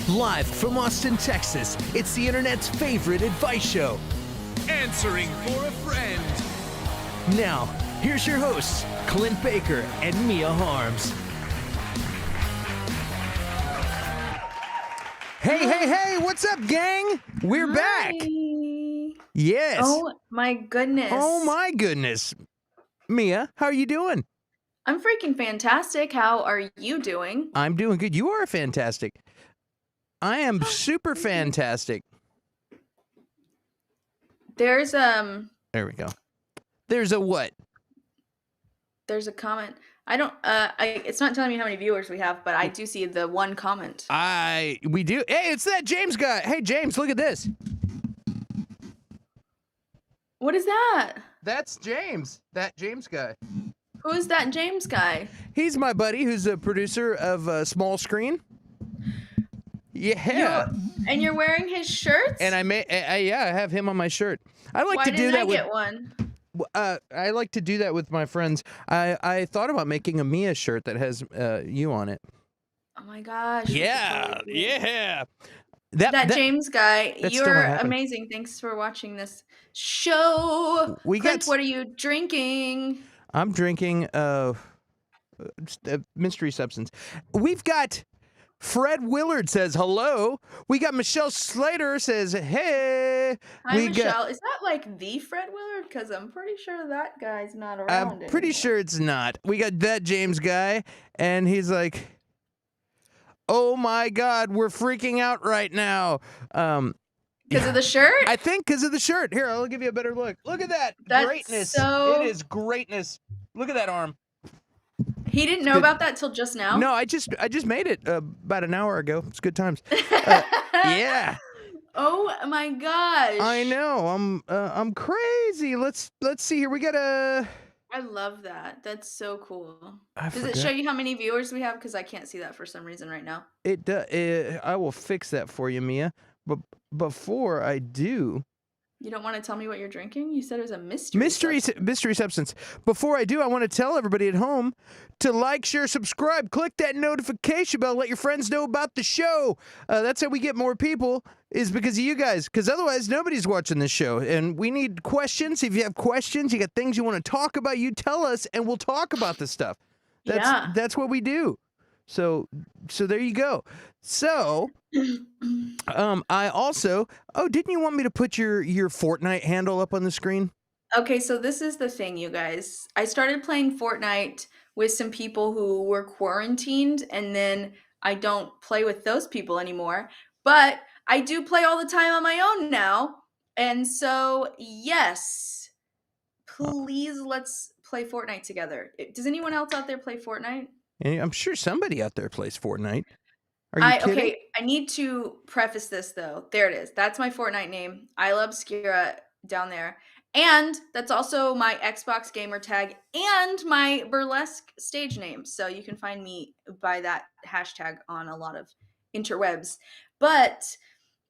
Live from Austin, Texas, it's the internet's favorite advice show. Answering for a friend. Now, here's your hosts, Clint Baker and Mia Harms. Hey, what's up, gang? We're back. Yes. Oh, my goodness. Oh, my goodness. Mia, how are you doing? I'm freaking fantastic. How are you doing? I'm doing good. You are fantastic. I am super fantastic. There's There we go. There's a what? There's a comment. I don't it's not telling me how many viewers we have, but I do see the one comment. We do. Hey, it's that James guy. Hey, James, look at this. What is that? That's James. That James guy. Who is that James guy? He's my buddy who's a producer of Small Screen. Yeah. And you're wearing his shirts? And I have him on my shirt. I like Why to do didn't that I with get one? I like to do that with my friends. I thought about making a Mia shirt that has you on it. Oh my gosh. Yeah. That James guy, you're happen. amazing. Thanks for watching this show. Clint, what are you drinking? I'm drinking a mystery substance. We've got Fred Willard says hello. We got Michelle Slater says hey. Hi, Michelle. Is that like the Fred Willard? Because I'm pretty sure that guy's not around I'm pretty sure it's not. We got that James guy, and he's like, oh my God, we're freaking out right now. Because of the shirt? I think because of the shirt. Here, I'll give you a better look. Look at that. That's greatness. so... It is greatness. Look at that arm. He didn't know about that till just now? No, I just made it about an hour ago. It's good times. Yeah. Oh my gosh. I know. I'm crazy. Let's see here. We got a... I love that. That's so cool. Does it show you how many viewers we have? Because I can't see that for some reason right now. It does. I will fix that for you, Mia. But before I do... You don't want to tell me what you're drinking? You said it was a mystery substance. Before I do, I want to tell everybody at home to like, share, subscribe, click that notification bell, let your friends know about the show. That's how we get more people, is because of you guys, because otherwise nobody's watching this show. And we need questions. If you have questions, you got things you want to talk about, you tell us, and we'll talk about this stuff. That's what we do. So there you go. So, I also, didn't you want me to put your Fortnite handle up on the screen? Okay, so this is the thing, you guys. I started playing Fortnite with some people who were quarantined, and then I don't play with those people anymore. But I do play all the time on my own now. And so, yes, please let's play Fortnite together. Does anyone else out there play Fortnite? I'm sure somebody out there plays Fortnite. Are you kidding? Okay, I need to preface this though. There it is. That's my Fortnite name. I love Skira down there. And that's also my Xbox gamer tag and my burlesque stage name. So you can find me by that hashtag on a lot of interwebs. But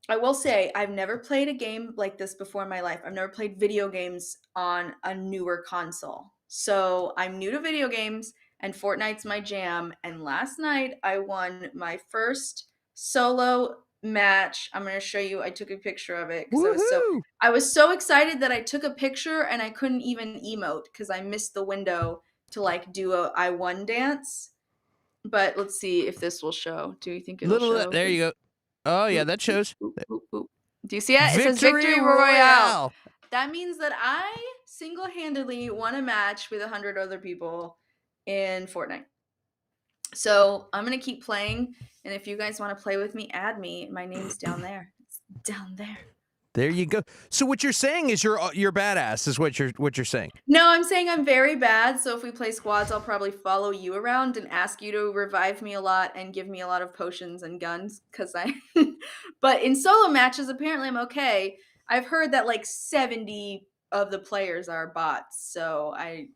I will say I've never played a game like this before in my life. I've never played video games on a newer console. So I'm new to video games. And Fortnite's my jam. And last night I won my first solo match. I'm going to show you. I took a picture of it because I was so excited that I took a picture and I couldn't even emote because I missed the window to like do a I won dance. But let's see if this will show. Do you think it'll show? There you go. Oh yeah, that shows. Do you see it? It says Victory Royale. That means that I single-handedly won a match with 100 other people in Fortnite. So I'm gonna keep playing, and if you guys want to play with me, add me. My name's down there. It's down there. There you go. So what you're saying is you're badass, is what you're saying. No, I'm saying I'm very bad. So if we play squads, I'll probably follow you around and ask you to revive me a lot and give me a lot of potions and guns. But in solo matches, apparently I'm okay. I've heard that like 70 of the players are bots, so I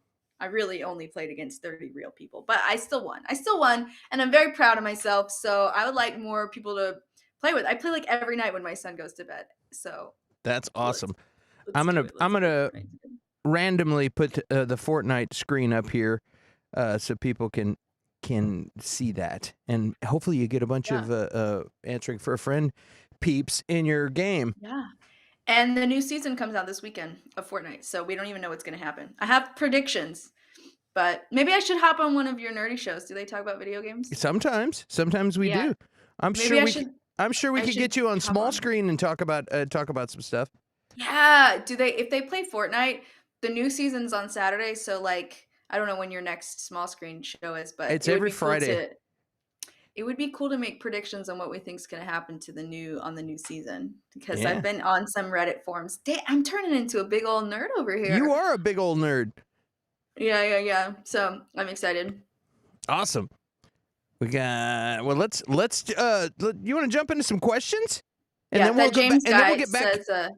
really only played against 30 real people, but I still won. And I'm very proud of myself, so I would like more people to play with. I play like every night when my son goes to bed, so. That's awesome. I'm gonna randomly put the Fortnite screen up here so people can see that, and hopefully you get a bunch Yeah. of answering for a friend peeps in your game. Yeah. And the new season comes out this weekend of Fortnite, so we don't even know what's gonna happen. I have predictions, but maybe I should hop on one of your nerdy shows. Do they talk about video games? Sometimes we Yeah. do. I'm Maybe sure I we should I'm sure we I could should get you on hop small on. screen and talk about some stuff. Yeah. Do they if they play Fortnite, the new season's on Saturday, so, like, I don't know when your next small screen show is, but It's every Friday. it would be cool to make predictions on what we think's gonna happen to the new season, because I've Yeah. been on some Reddit forums. I'm turning into a big old nerd over You here. are a big old nerd. Yeah. So, I'm excited. Awesome. We got let's you want to jump into some questions? And Yeah, then we'll that go back James and then guy we'll get back. says,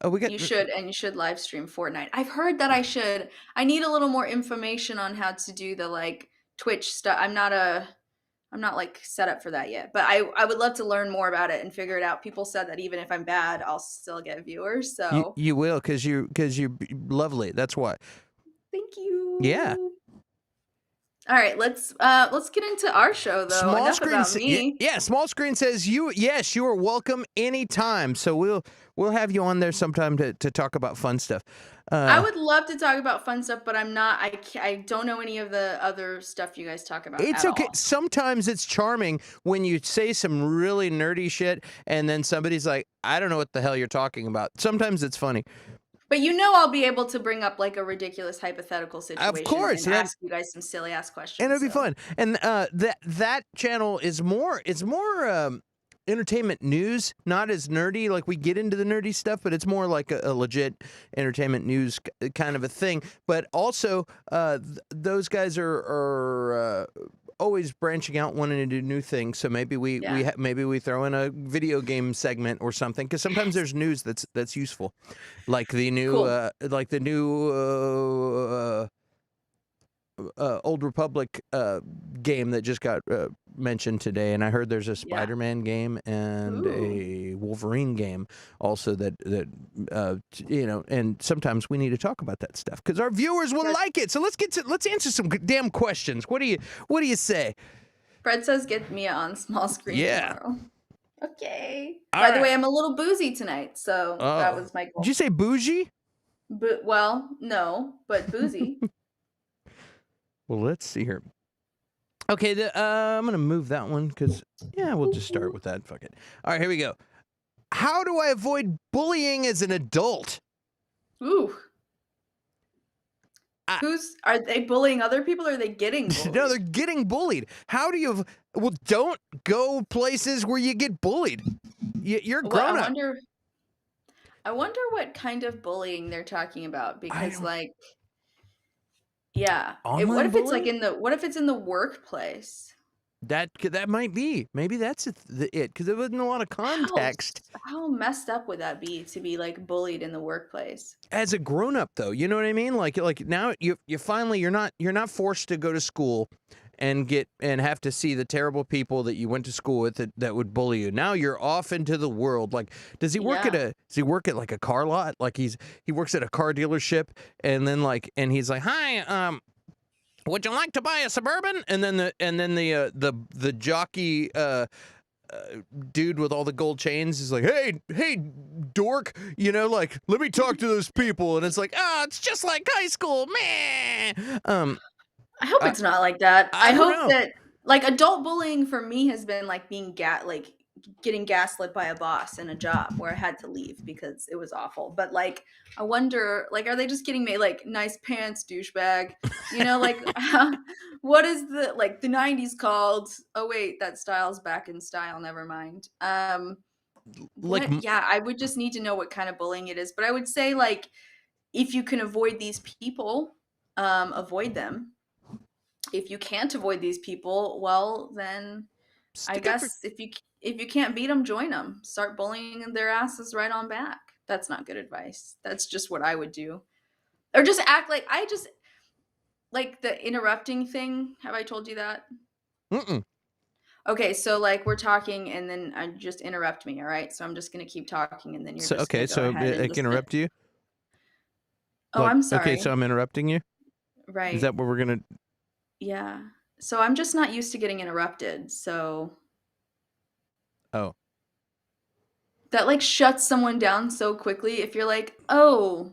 Oh, we got you should live stream Fortnite. I've heard that I should. I need a little more information on how to do the, like, Twitch stuff. I'm not, like, set up for that yet, but I would love to learn more about it and figure it out. People said that even if I'm bad, I'll still get viewers, so you will because you're lovely. That's why. thank you. Yeah. All right, let's get into our show though. Small Enough screen about me. yeah, small screen says you are welcome anytime. So we'll have you on there sometime to talk about fun stuff. I would love to talk about fun stuff, but I don't know any of the other stuff you guys talk about It's at okay. all. Sometimes it's charming when you say some really nerdy shit and then somebody's like, I don't know what the hell you're talking about. Sometimes it's funny. But I'll be able to bring up, like, a ridiculous hypothetical situation course, and and ask you guys some silly ass questions. And it'll be so. fun. And that channel is more entertainment news, not as nerdy. Like we get into the nerdy stuff, but it's more like a legit entertainment news kind of a thing. But also, those guys are always branching out, wanting to do new things. So maybe maybe we throw in a video game segment or something, because sometimes there's news that's useful, like the new Old Republic game that just got mentioned today, and I heard there's a Spider-Man game and a Wolverine game also that and sometimes we need to talk about that stuff because our viewers will like it. So let's answer some damn questions. What do you say? Fred says get Mia on small screen tomorrow. Okay. By the way, I'm a little boozy tonight, so that was my goal. Did you say bougie? Well, no, but boozy. Well, let's see here. Okay, I'm going to move that one because, we'll just start with that. Fuck it. All right, here we go. How do I avoid bullying as an adult? Ooh. Are they bullying other people or are they getting bullied? No, they're getting bullied. How do you... Well, don't go places where you get bullied. You're grown up. I wonder what kind of bullying they're talking about because, like... Yeah. What if it's like in the workplace? That might be. Maybe that's it because there wasn't a lot of context. How messed up would that be to be like bullied in the workplace? As a grown up though, you know what I mean? Like now you finally you're not forced to go to school and have to see the terrible people that you went to school with that would bully you. Now you're off into the world. Like, does he work at like a car lot? Like he works at a car dealership and he's like, hi, would you like to buy a Suburban? And then the jockey dude with all the gold chains is like, hey, dork, like, let me talk to those people. And it's like, it's just like high school, man. I hope it's not like that. I don't hope know. that, like, adult bullying for me has been like being getting gaslit by a boss in a job where I had to leave because it was awful. But like, I wonder, like, are they just getting made like nice pants, douchebag? Like, what is the 90s called? Oh wait, that style's back in style. Never mind. I would just need to know what kind of bullying it is. But I would say, like, if you can avoid these people, avoid them. If you can't avoid these people, well, then I guess if you can't beat them, join them. Start bullying their asses right on back. That's not good advice. That's just what I would do. Or just act like like the interrupting thing. Have I told you that? Mm-mm. Okay, so like we're talking and then I just interrupt me, all right? So I'm just going to keep talking and then you're just going to go ahead and I can interrupt you? Oh, I'm sorry. Okay, so I'm interrupting you? Right. Is that what we're going to... Yeah. So I'm just not used to getting interrupted. So Oh. that like shuts someone down so quickly if you're like, "Oh,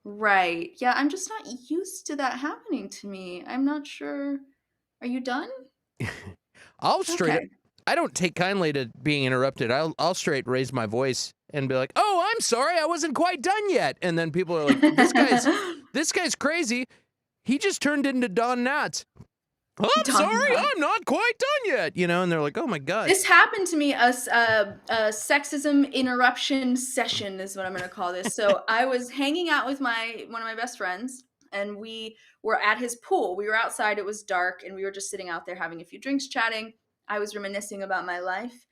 right. Yeah, I'm just not used to that happening to me. I'm not sure. Are you done?" I'll straight up. Okay. I don't take kindly to being interrupted. I'll straight raise my voice and be like, "Oh, I'm sorry, I wasn't quite done yet." And then people are like, this guy's crazy. He just turned into Don Knotts. Oh, I'm Done sorry, that. I'm not quite done yet. You know, and they're like, "Oh my god." This happened to me, a sexism interruption session is what I'm gonna call this. So I was hanging out with one of my best friends, and we were at his pool. We were outside, it was dark, and we were just sitting out there having a few drinks, chatting. I was reminiscing about my life,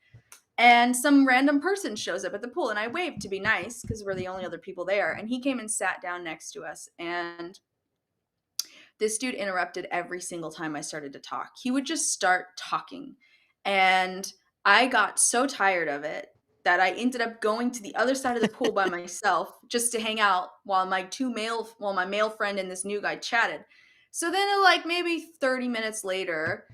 and some random person shows up at the pool, and I waved to be nice because we're the only other people there. And he came and sat down next to us, and this dude interrupted every single time I started to talk. He would just start talking. And I got so tired of it that I ended up going to the other side of the pool by myself just to hang out while my male friend and this new guy chatted. So then like maybe 30 minutes later,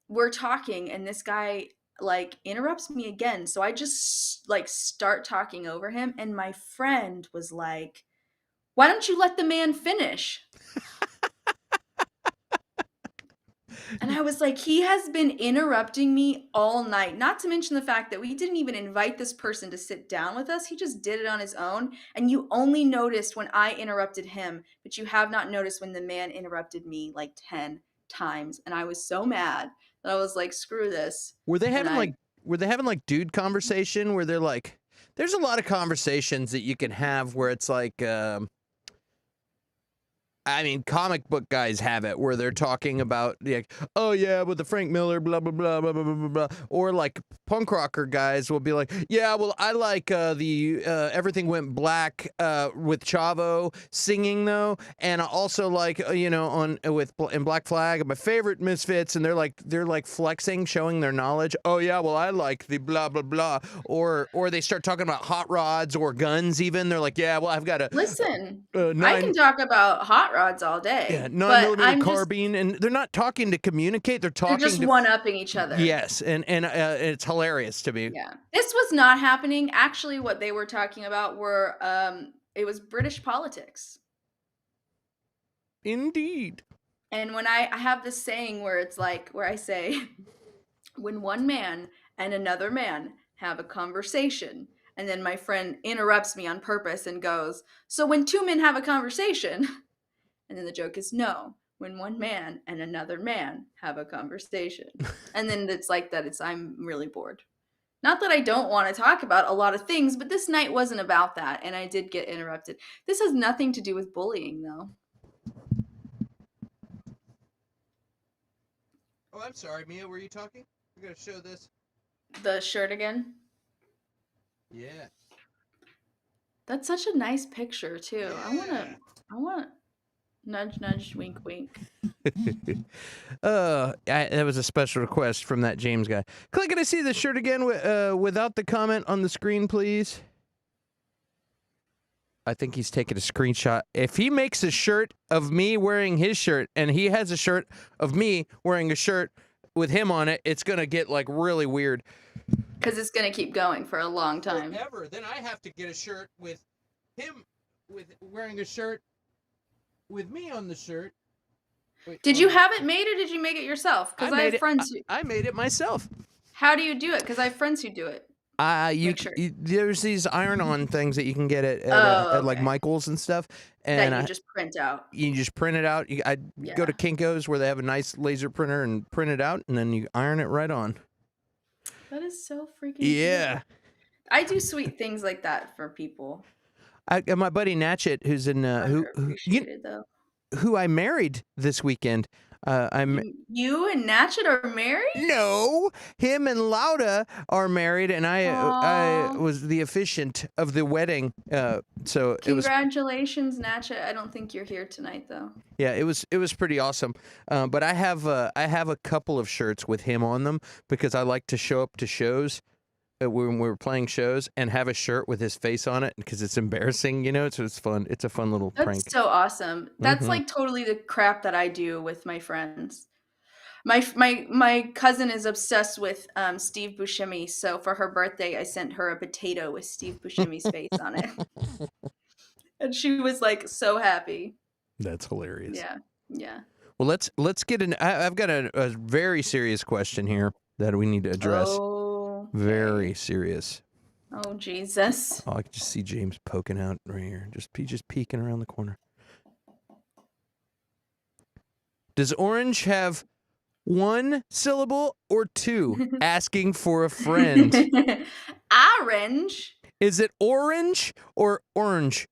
we're talking and this guy like interrupts me again. So I just like start talking over him and my friend was like, "Why don't you let the man finish?" And I was like, he has been interrupting me all night. Not to mention the fact that we didn't even invite this person to sit down with us. He just did it on his own. And you only noticed when I interrupted him, but you have not noticed when the man interrupted me like 10 times. And I was so mad that I was like, screw this. Were they And having I, like dude conversation where they're like, there's a lot of conversations that you can have where it's like, I mean, comic book guys have it where they're talking about like, oh yeah, with the Frank Miller, blah blah blah blah blah blah blah, or like punk rocker guys will be like, yeah, well, I like the Everything Went Black with Chavo singing though, and I also like you know in Black Flag, my favorite Misfits, and they're like flexing, showing their knowledge. Oh yeah, well, I like the blah blah blah, or they start talking about hot rods or guns even. They're like, yeah, well, I've got a listen, I can nine. talk about hot rods all Yeah, day, nine but millimeter carbine, and they're not talking to communicate. They're they're talking just to one-upping each other. yes, and it's hilarious to me. Yeah. This was not happening. Actually, what they were talking about were it was British politics. Indeed. And when I have this saying where it's like where I say when one man and another man have a conversation and then my friend interrupts me on purpose and goes, "So when two men have a conversation?" And then the joke is no, when one man and another man have a conversation. And then it's like that I'm really bored. Not that I don't want to talk about a lot of things, but this night wasn't about that, and I did get interrupted. This has nothing to do with bullying, though. Oh, I'm sorry, Mia. Were you talking? We're gonna show this. The shirt again. Yeah. That's such a nice picture too. Yeah. I want nudge, nudge, wink, wink. That was a special request from that James guy. Can I see the shirt again without the comment on the screen, please? I think he's taking a screenshot. If he makes a shirt of me wearing his shirt and he has a shirt of me wearing a shirt with him on it, it's gonna get like really weird. Because it's gonna keep going for a long time. Forever. Then I have to get a shirt with him wearing a shirt with me on the shirt. Wait, Did you have it made or did you make it yourself? Because I have friends who. I made it myself. How do you do it? Because I have friends who do it. There's these iron-on things that you can get at like Michael's and stuff, and that you just print out. You just print it out. I go to Kinko's where they have a nice laser printer and print it out, and then you iron it right on. That is so freaking yeah. Cool. I do sweet things like that for people. My buddy Natchet, who's in who I married this weekend. You and Natchet are married? No, him and Lauda are married, and I was the officiant of the wedding. So congratulations, Natchet. I don't think you're here tonight, though. Yeah, it was pretty awesome. But I have a couple of shirts with him on them because I like to show up to shows when we were playing shows and have a shirt with his face on it because it's embarrassing, so it's fun. It's a fun little prank. That's so awesome. That's like totally the crap that I do with my friends. My cousin is obsessed with Steve Buscemi, so for her birthday, I sent her a potato with Steve Buscemi's face on it, and she was like so happy. That's hilarious. Yeah, yeah. Well, let's get in. I've got a very serious question here that we need to address. Oh, okay. Very serious. Oh, Jesus. Oh, I can just see James poking out right here, just peeking around the corner. Does orange have one syllable or two? Asking for a friend. Orange. Is it orange or orange?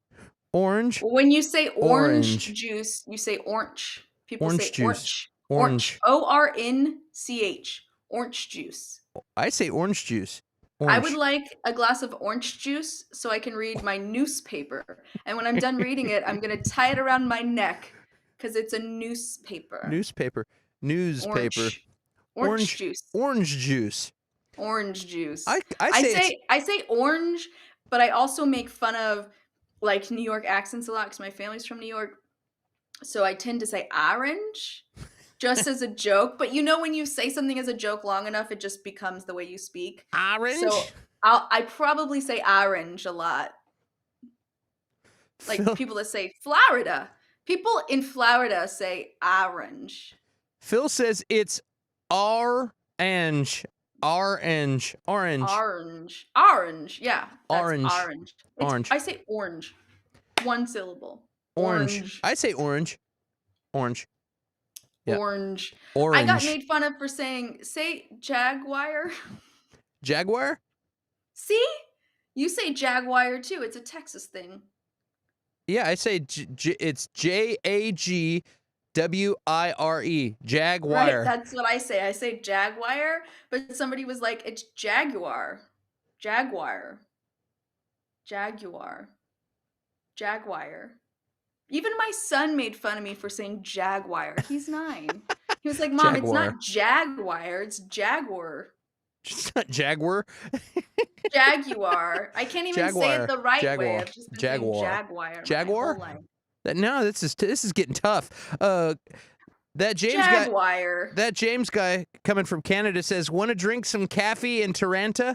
Orange. When you say orange juice, you say orange. People Orange say juice. orange. ORNCH. Orange juice. I say orange juice. I would like a glass of orange juice so I can read my newspaper. And when I'm done reading it, I'm going to tie it around my neck because it's a newspaper. Newspaper. Orange juice. Orange juice. Orange juice. I say orange, but I also make fun of like New York accents a lot because my family's from New York. So I tend to say orange just as a joke. But when you say something as a joke long enough, it just becomes the way you speak. Orange? So I probably say orange a lot. Like people that say Florida. People in Florida say orange. Phil says it's orange. Orange. Yeah. That's orange. I say orange. One syllable. Orange. I say orange. Orange. Yeah. Orange. Orange. I got made fun of for say jaguar. Jaguar? See? You say jaguar too. It's a Texas thing. Yeah, I say it's JAGWIRE. Jaguar. Right, that's what I say. I say jaguar, but somebody was like, it's jaguar. Jaguar. Even my son made fun of me for saying jaguar. He's 9. He was like, Mom, It's not jaguar, it's jaguar. It's not jaguar? Jaguar. I can't even say it the right way. I've just been saying jaguar. Jaguar? No, this is getting tough. That James guy coming from Canada says, "Want to drink some coffee in Toronto?"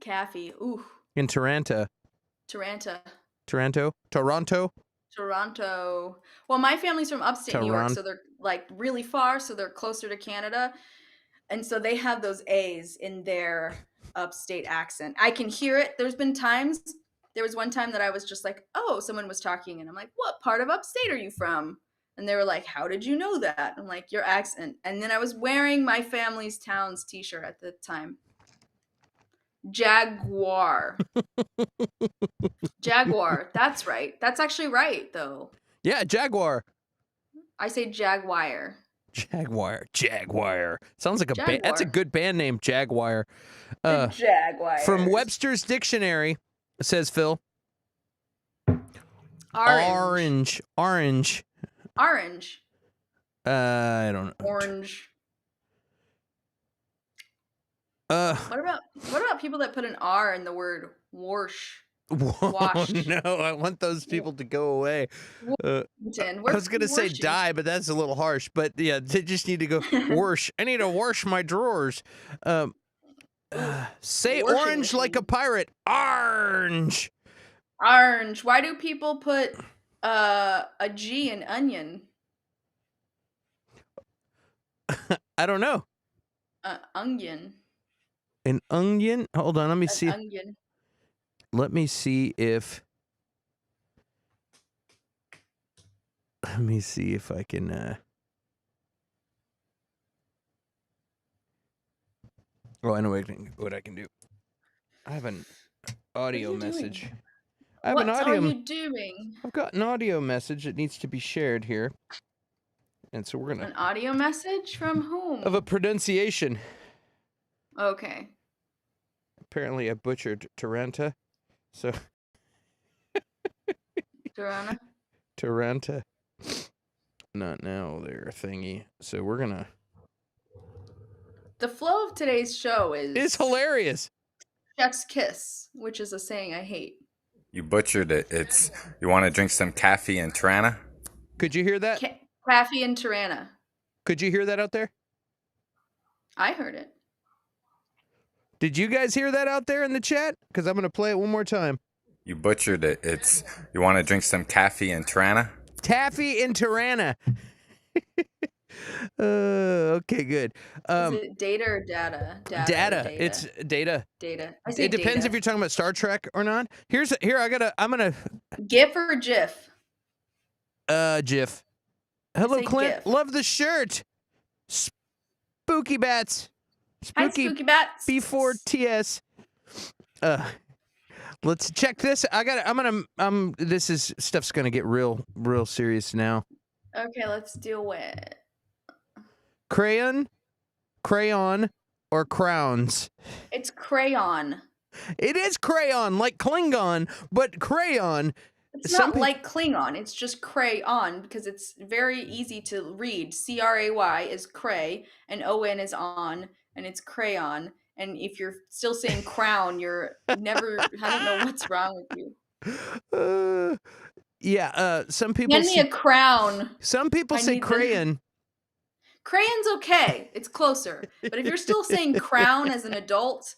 Coffee. Ooh. In Toronto. Toronto. Well, my family's from upstate New York, so they're like really far, so they're closer to Canada. And so they have those A's in their upstate accent. I can hear it. There was one time that I was just like, oh, someone was talking, and I'm like, what part of upstate are you from? And they were like, how did you know that? I'm like, your accent. And then I was wearing my family's town's t-shirt at the time. Jaguar. Jaguar. That's right. That's actually right, though. Yeah, Jaguar. I say Jaguar. Jaguar. Sounds like that's a good band name, Jaguar. Jaguar. From Webster's Dictionary, says Phil. Orange. I don't know. Orange. What about people that put an R in the word wash? Wash. No, I want those people to go away. I was gonna say die, but that's a little harsh. But yeah, they just need to go wash. I need to wash my drawers. Say orange like a pirate. Orange. Why do people put a G in onion? I don't know. Onion. An onion? Hold on, let me see. Onion. Let me see if I can Oh, I know what I can do. I have an audio message. What are you doing? I've got an audio message that needs to be shared here. And so we're gonna... An audio message from whom? Of a pronunciation. Okay. Apparently I butchered Toronto. So... Toronto. Not now there, thingy. So we're gonna... The flow of of today's show is It's hilarious. chef's kiss, which is a saying I hate. You butchered it. It's you want to drink some coffee and Tirana? Could you hear that? Caffey and Tirana. Could you hear that out there? I heard it. Did you guys hear that out there in the chat? Because I'm going to play it one more time. You butchered it. It's you want to drink some coffee and Tirana? Taffy and Tirana. Okay, good. Is it data or data? Data. It's data. Data. I say It depends data. if you're talking about Star Trek or not. I'm gonna GIF or GIF? GIF. Hello, say Clint. GIF. Love the shirt. Spooky bats. Hi, Spooky Bats. B4TS. Let's check this. This is stuff's gonna get real serious now. Okay, let's deal with Crayon, or crowns. It's Crayon. It is crayon, like Klingon, but crayon. It's not like Klingon. It's just crayon because it's very easy to read. CRAY is cray, and ON is on, and it's crayon. And if you're still saying crown, you're never. I don't know what's wrong with you. Some people Hand me a crown. Some people say crayon. Crayon's okay. It's closer. But if you're still saying crown as an adult,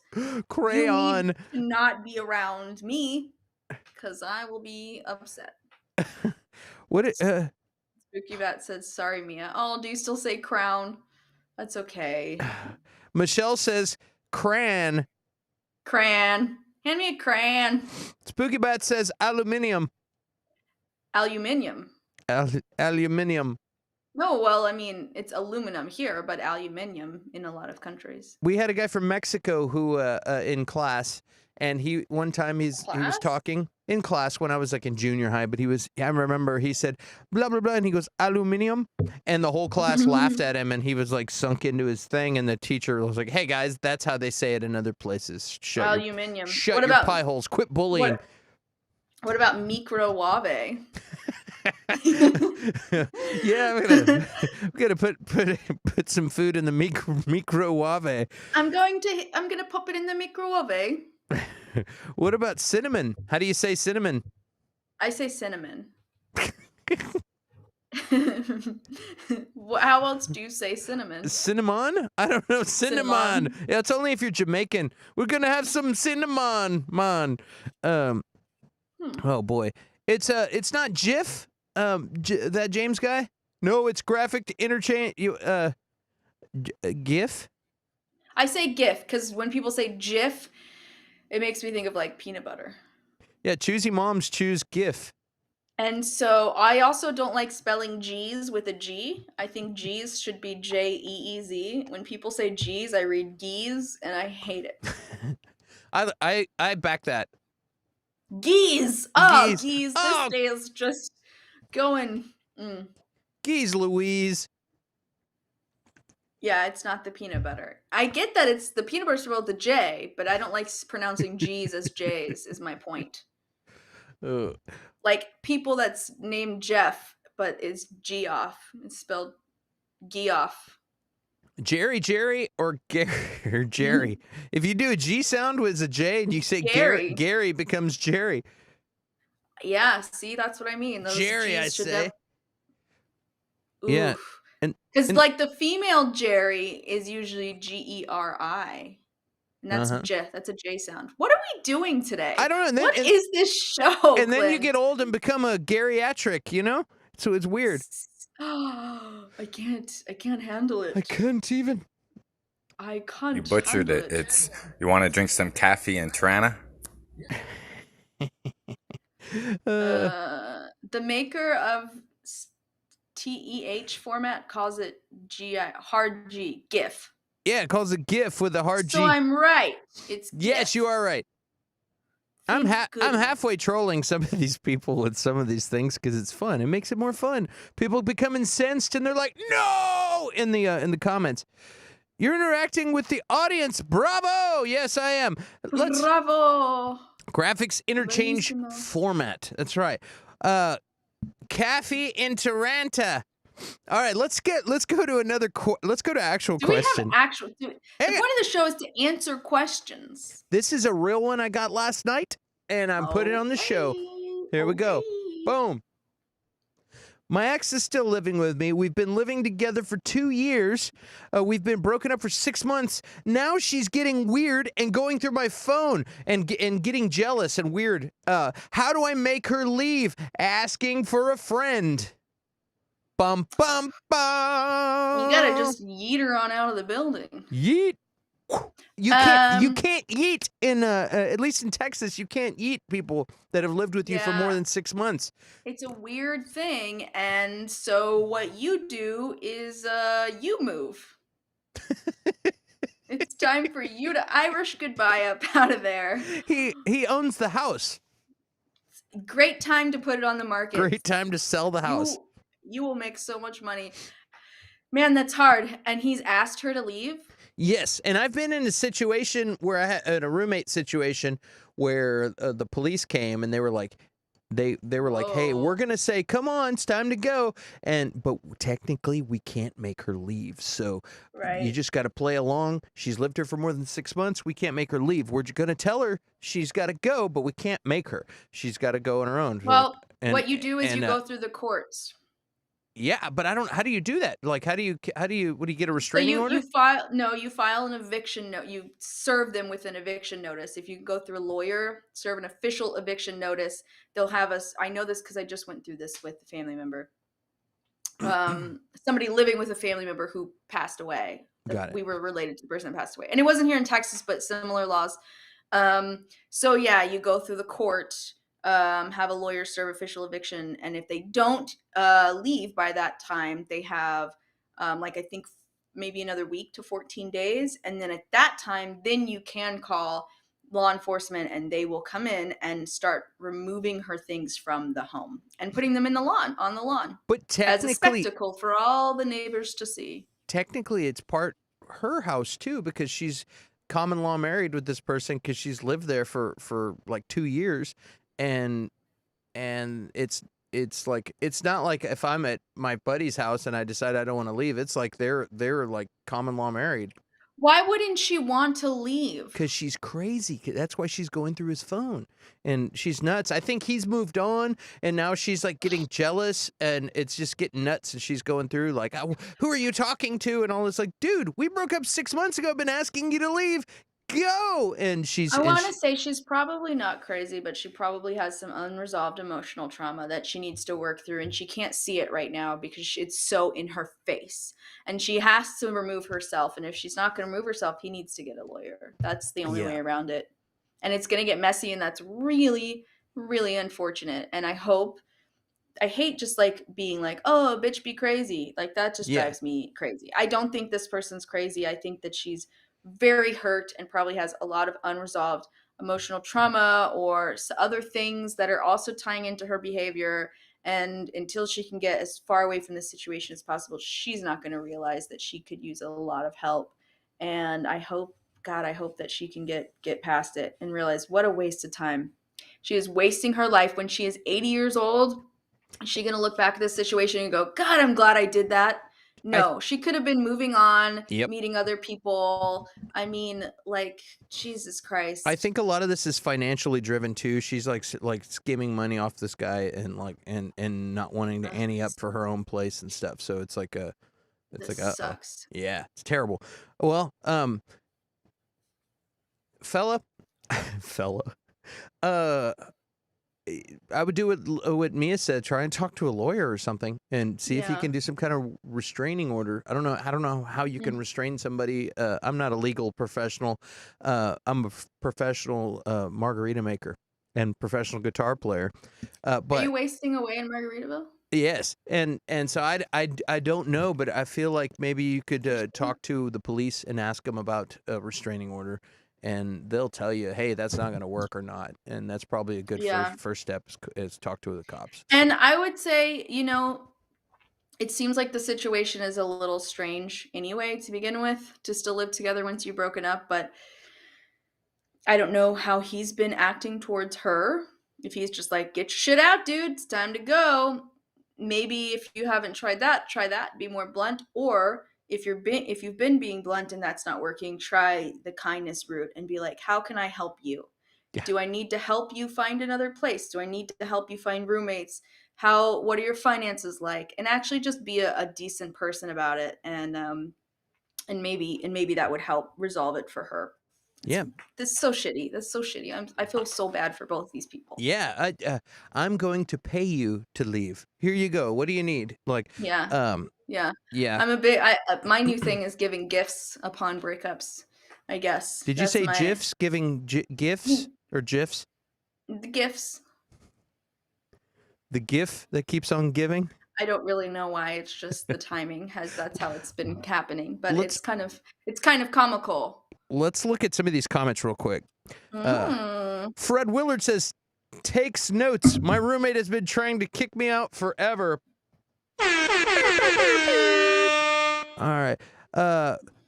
Crayon. you need to not be around me because I will be upset. Spooky Bat says, sorry, Mia. Oh, do you still say crown? That's okay. Michelle says crayon. Crayon. Hand me a crayon. Spooky Bat says aluminium. Aluminium. Aluminium. No, well, I mean, it's aluminum here, but aluminium in a lot of countries. We had a guy from Mexico who in class, and one time he was talking in class when I was like in junior high, but I remember he said blah blah blah, and he goes aluminium, and the whole class laughed at him, and he was like sunk into his thing, and the teacher was like, "Hey guys, that's how they say it in other places. Aluminium. Shut your pie holes. Quit bullying." What about microwave? Yeah, I'm gonna put some food in the microwave. I'm gonna pop it in the microwave. What about cinnamon? How do you say cinnamon? I say cinnamon. How else do you say cinnamon? Cinnamon? I don't know. Cinnamon. Yeah, it's only if you're Jamaican. We're gonna have some cinnamon, man. Oh boy, it's not GIF. That James guy? No, it's graphic interchange. GIF. I say GIF because when people say GIF, it makes me think of like peanut butter. Yeah, choosy moms choose GIF. And so I also don't like spelling G's with a G. I think G's should be Jeez. When people say G's, I read geez, and I hate it. I back that. Geese. Oh, geese. This day is just going. Geese Louise. Yeah, it's not the peanut butter. I get that it's the peanut butter spelled with the J, but I don't like pronouncing G's as J's, is my point. Like people that's named Jeff, but it's G off. It's spelled G off. Jerry, or Jerry. If you do a G sound with a J and you say Gary becomes Jerry. Yeah, see, that's what I mean. Those Jerry, G's I say. Yeah. And because like the female Jerry is usually Geri, and that's that's a J sound. What are we doing today? I don't know. What is this show? And then you get old and become a geriatric, you know? So it's weird. I can't handle it. I can't even. I can't. You butchered it. It's you want to drink some coffee and Tirana? The maker of TEH format calls it hard G GIF. Yeah, it calls it GIF with a hard G. So I'm right. It's yes, GIF. you are right. I'm halfway trolling some of these people with some of these things because it's fun. It makes it more fun. People become incensed and they're like, "No!" in the comments. You're interacting with the audience. Bravo! Yes, I am. Bravo! Graphics interchange format. That's right. Caffey and Tiranta. All right, let's go to another let's go to actual Do we have question. actual? The Hey, point of the show is to answer questions. this is a real one I got last night, and I'm putting it on the show. Okay. Here we go. Okay. Boom. My ex is still living with me. We've been living together for 2 years. We've been broken up for 6 months. Now she's getting weird and going through my phone and getting jealous and weird. How do I make her leave? Asking for a friend. Bum, bum, bum. You gotta just yeet her on out of the building. Yeet. You can't yeet in at least in Texas. You can't yeet people that have lived with you for more Yeah. than 6 months. It's a weird thing, and so what you do is you move. It's time for you to Irish goodbye up out of there. He owns the house. Great time to put it on the market. Great time to sell the house. You will make so much money. Man, that's hard. And he's asked her to leave. Yes, and I've been in a situation where I had in a roommate situation where the police came and they were like, they were like, hey, Oh. we're gonna say, come on, it's time to go, but technically we can't make her leave, so you Right. just got to play along. She's lived here for more than 6 months. We can't make her leave. We're gonna tell her she's got to go, but we can't make her. She's got to go on her own. Well, And- what you do is and, you go through the courts. Yeah, but I don't. How do you do that? Like, what do you get a So restraining order? you file an eviction note. You serve them with an eviction notice. If you go through a lawyer, serve an official eviction notice, they'll have us. I know this because I just went through this with a family member. Somebody living with a family member who passed away. Got it. We were related to the person that passed away, and it wasn't here in Texas, but similar laws. So yeah, you go through the court. Have a lawyer serve official eviction, and if they don't leave by that time, they have like I think maybe another week to 14 days, and then at that time, then you can call law enforcement, and they will come in and start removing her things from the home and putting them in the lawn on the lawn But as a technically, spectacle for all the neighbors to see. it's part her house too, because she's common law married with this person because she's lived there for like 2 years, and it's like, it's not like if I'm at my buddy's house and I decide I don't want to leave. It's like they're like common law married Why wouldn't she want to leave? because she's crazy. That's why she's going through his phone, and she's nuts. I think he's moved on, and now she's like getting jealous, and it's just getting nuts. And she's going through like, who are you talking to, and all this. Like, dude, we broke up 6 months ago. I've been asking you to leave. Go. And I want to say she's probably not crazy, but she probably has some unresolved emotional trauma that she needs to work through, and she can't see it right now because it's so in her face. And she has to remove herself, and if she's not going to remove herself, he needs to get a lawyer. That's the only way around it. And it's going to get messy, and that's really, really unfortunate. And I hate just like being like, oh, bitch, be crazy. Like that just drives me crazy. I don't think this person's crazy. I think that she's very hurt and probably has a lot of unresolved emotional trauma or other things that are also tying into her behavior. And until she can get as far away from this situation as possible, she's not going to realize that she could use a lot of help. And I hope that she can get past it and realize what a waste of time. She is wasting her life. When she is 80 years old, is she going to look back at this situation and go, God, I'm glad I did that? No, she could have been moving on, meeting other people. I mean, like, Jesus Christ. I think a lot of this is financially driven too. She's like skimming money off this guy and like and not wanting to ante up for her own place and stuff. So it's like sucks. Yeah, it's terrible. Well, fella, I would do what Mia said. Try and talk to a lawyer or something, and see if you can do some kind of restraining order. I don't know how you can restrain somebody. I'm not a legal professional. I'm a professional margarita maker and professional guitar player. But are you wasting away in Margaritaville? Yes, and so I don't know, but I feel like maybe you could talk to the police and ask them about a restraining order. And they'll tell you, hey, that's not going to work or not. And that's probably a good first step is talk to the cops. And I would say, it seems like the situation is a little strange anyway to begin with, to still live together once you've broken up. But I don't know how he's been acting towards her. If he's just like, get your shit out, dude, it's time to go. maybe if you haven't tried that, try that, be more blunt. Or if you've been being blunt and that's not working, try the kindness route and be like, how can I help you? Yeah. Do I need to help you find another place? Do I need to help you find roommates? What are your finances like? And actually just be a decent person about it. And maybe that would help resolve it for her. Yeah. This is so shitty. That's so shitty. I feel so bad for both these people. Yeah, I'm going to pay you to leave. Here you go. What do you need? Like, Yeah. yeah. I'm a bit. My new thing is giving gifts upon breakups. I guess. Did you say GIFs? Giving gifts or GIFs? The gifts? The GIF that keeps on giving? I don't really know why. It's just the timing that's how it's been happening. But it's kind of comical. Let's look at some of these comments real quick. Fred Willard says, takes notes. My roommate has been trying to kick me out forever. All right.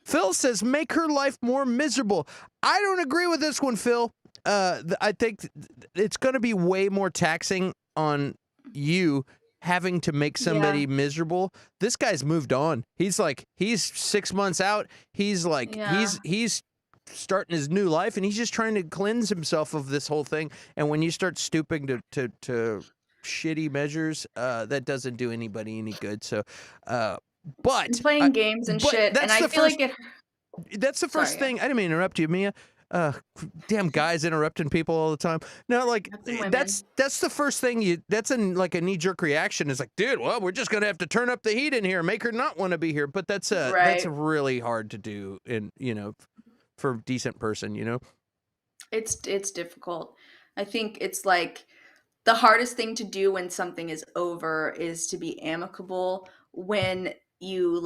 Phil says, make her life more miserable. I don't agree with this one, Phil. I think it's going to be way more taxing on you having to make somebody miserable. This guy's moved on. He's 6 months out. He's he's starting his new life, and he's just trying to cleanse himself of this whole thing. And when you start stooping to shitty measures, that doesn't do anybody any good. So, but playing games and shit, and I feel like that's the first thing. I didn't mean to interrupt you, Mia. Damn guys interrupting people all the time. No, like that's the first thing that's a knee-jerk reaction. Is like, dude, well, we're just gonna have to turn up the heat in here, make her not want to be here. But that's really hard to do, for a decent person, It's difficult. I think it's like the hardest thing to do when something is over is to be amicable. When you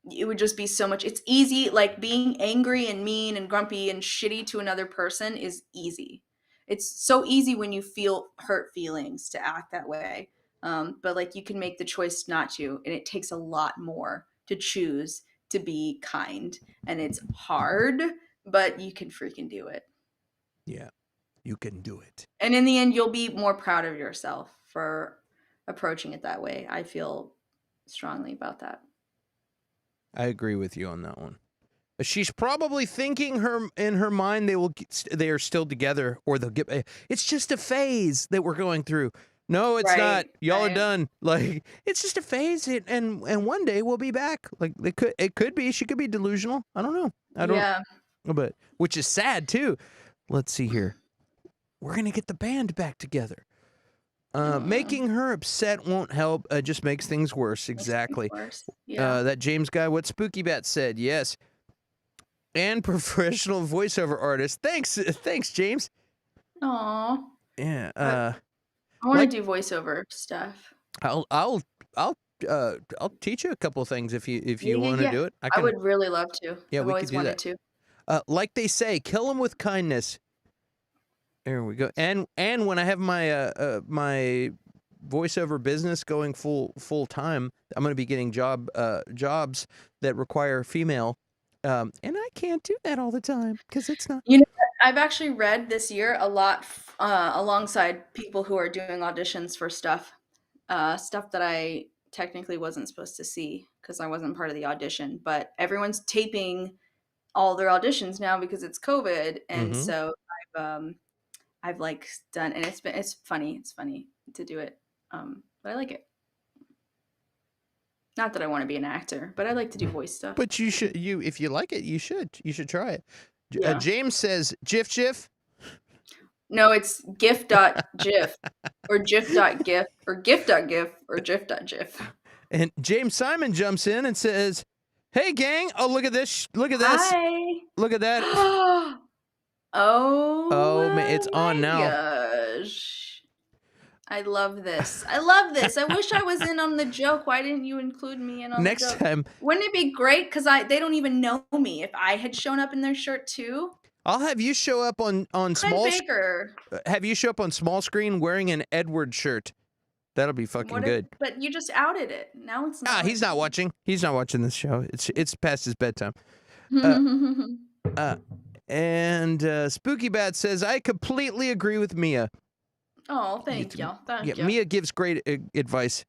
it would just be so much. It's easy, like being angry and mean and grumpy and shitty to another person is easy. It's so easy when you feel hurt feelings to act that way. But you can make the choice not to, and it takes a lot more to choose to be kind, and it's hard, but you can freaking do it. Yeah, you can do it. And in the end, you'll be more proud of yourself for approaching it that way. I feel strongly about that. I agree with you on that one. She's probably thinking in her mind they are still together, or they'll get. It's just a phase that we're going through. No, it's not. Y'all are done. It's just a phase, and one day we'll be back. It could be. She could be delusional. I don't know. Yeah. But which is sad too. Let's see here. We're gonna get the band back together. Making her upset won't help. Just makes things worse. Exactly. Yeah. That James guy, what Spooky Bat said. Yes. And professional voiceover artist. Thanks, James. Aw. Yeah. I want to do voiceover stuff. I'll teach you a couple of things if you want to do it. I would really love to. Yeah, I've always wanted to. Like they say, kill them with kindness. There we go. And when I have my my voiceover business going full time, I'm going to be getting jobs that require female, and I can't do that all the time because it's not. I've actually read this year a lot alongside people who are doing auditions for stuff that I technically wasn't supposed to see because I wasn't part of the audition. But everyone's taping all their auditions now because it's COVID, and so I've done, and it's funny to do it, but I like it. Not that I want to be an actor, but I like to do voice stuff. But if you like it, you should try it. Yeah. James says GIF. No, it's gif.gif or gif.gif or gif.gif or gif.gif. And James Simon jumps in and says, "Hey gang, oh look at this, look at this, Hi. Look at that." Oh man, it's on now. Gosh. I love this. I wish I was in on the joke. Why didn't you include me in on the joke? Next time. Wouldn't it be great? Because they don't even know me. If I had shown up in their shirt too. I'll have you show up on small. Have you show up on small screen wearing an Edward shirt. That'll be fucking good. But you just outed it. Now it's not. He's not watching. He's not watching this show. It's past his bedtime. And Spooky Bat says, I completely agree with Mia. Oh, thank you. Mia gives great advice.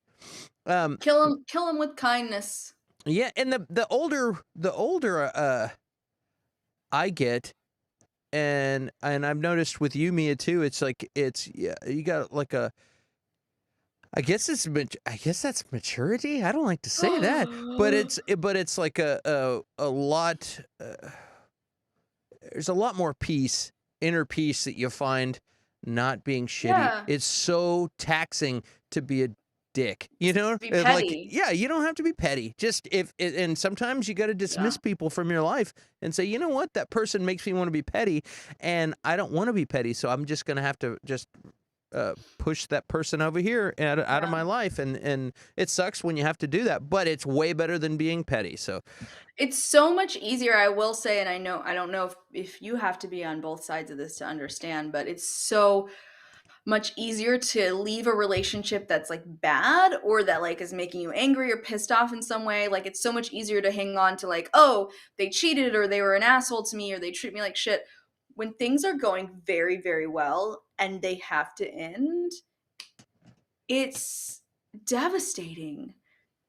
Kill him with kindness. Yeah, and the older I get, and I've noticed with you, Mia, too. It's like yeah, you got like a. I guess that's maturity. I don't like to say that, but it's like a lot. There's a lot more peace, inner peace that you find not being shitty. Yeah. It's so taxing to be a dick, you know? Be Like, petty. yeah, you don't have to be petty. Just and sometimes you got to dismiss people from your life and say, you know what, that person makes me want to be petty, and I don't want to be petty, so I'm just gonna have to just push that person over here out of my life, and it sucks when you have to do that, but it's way better than being petty. So It's so much easier, I will say, and I don't know if you have to be on both sides of this to understand, but it's so much easier to leave a relationship that's like bad or that like is making you angry or pissed off in some way. Like it's so much easier to hang on to like, oh, they cheated or they were an asshole to me or they treat me like shit. When things are going very, very well and they have to end, it's devastating.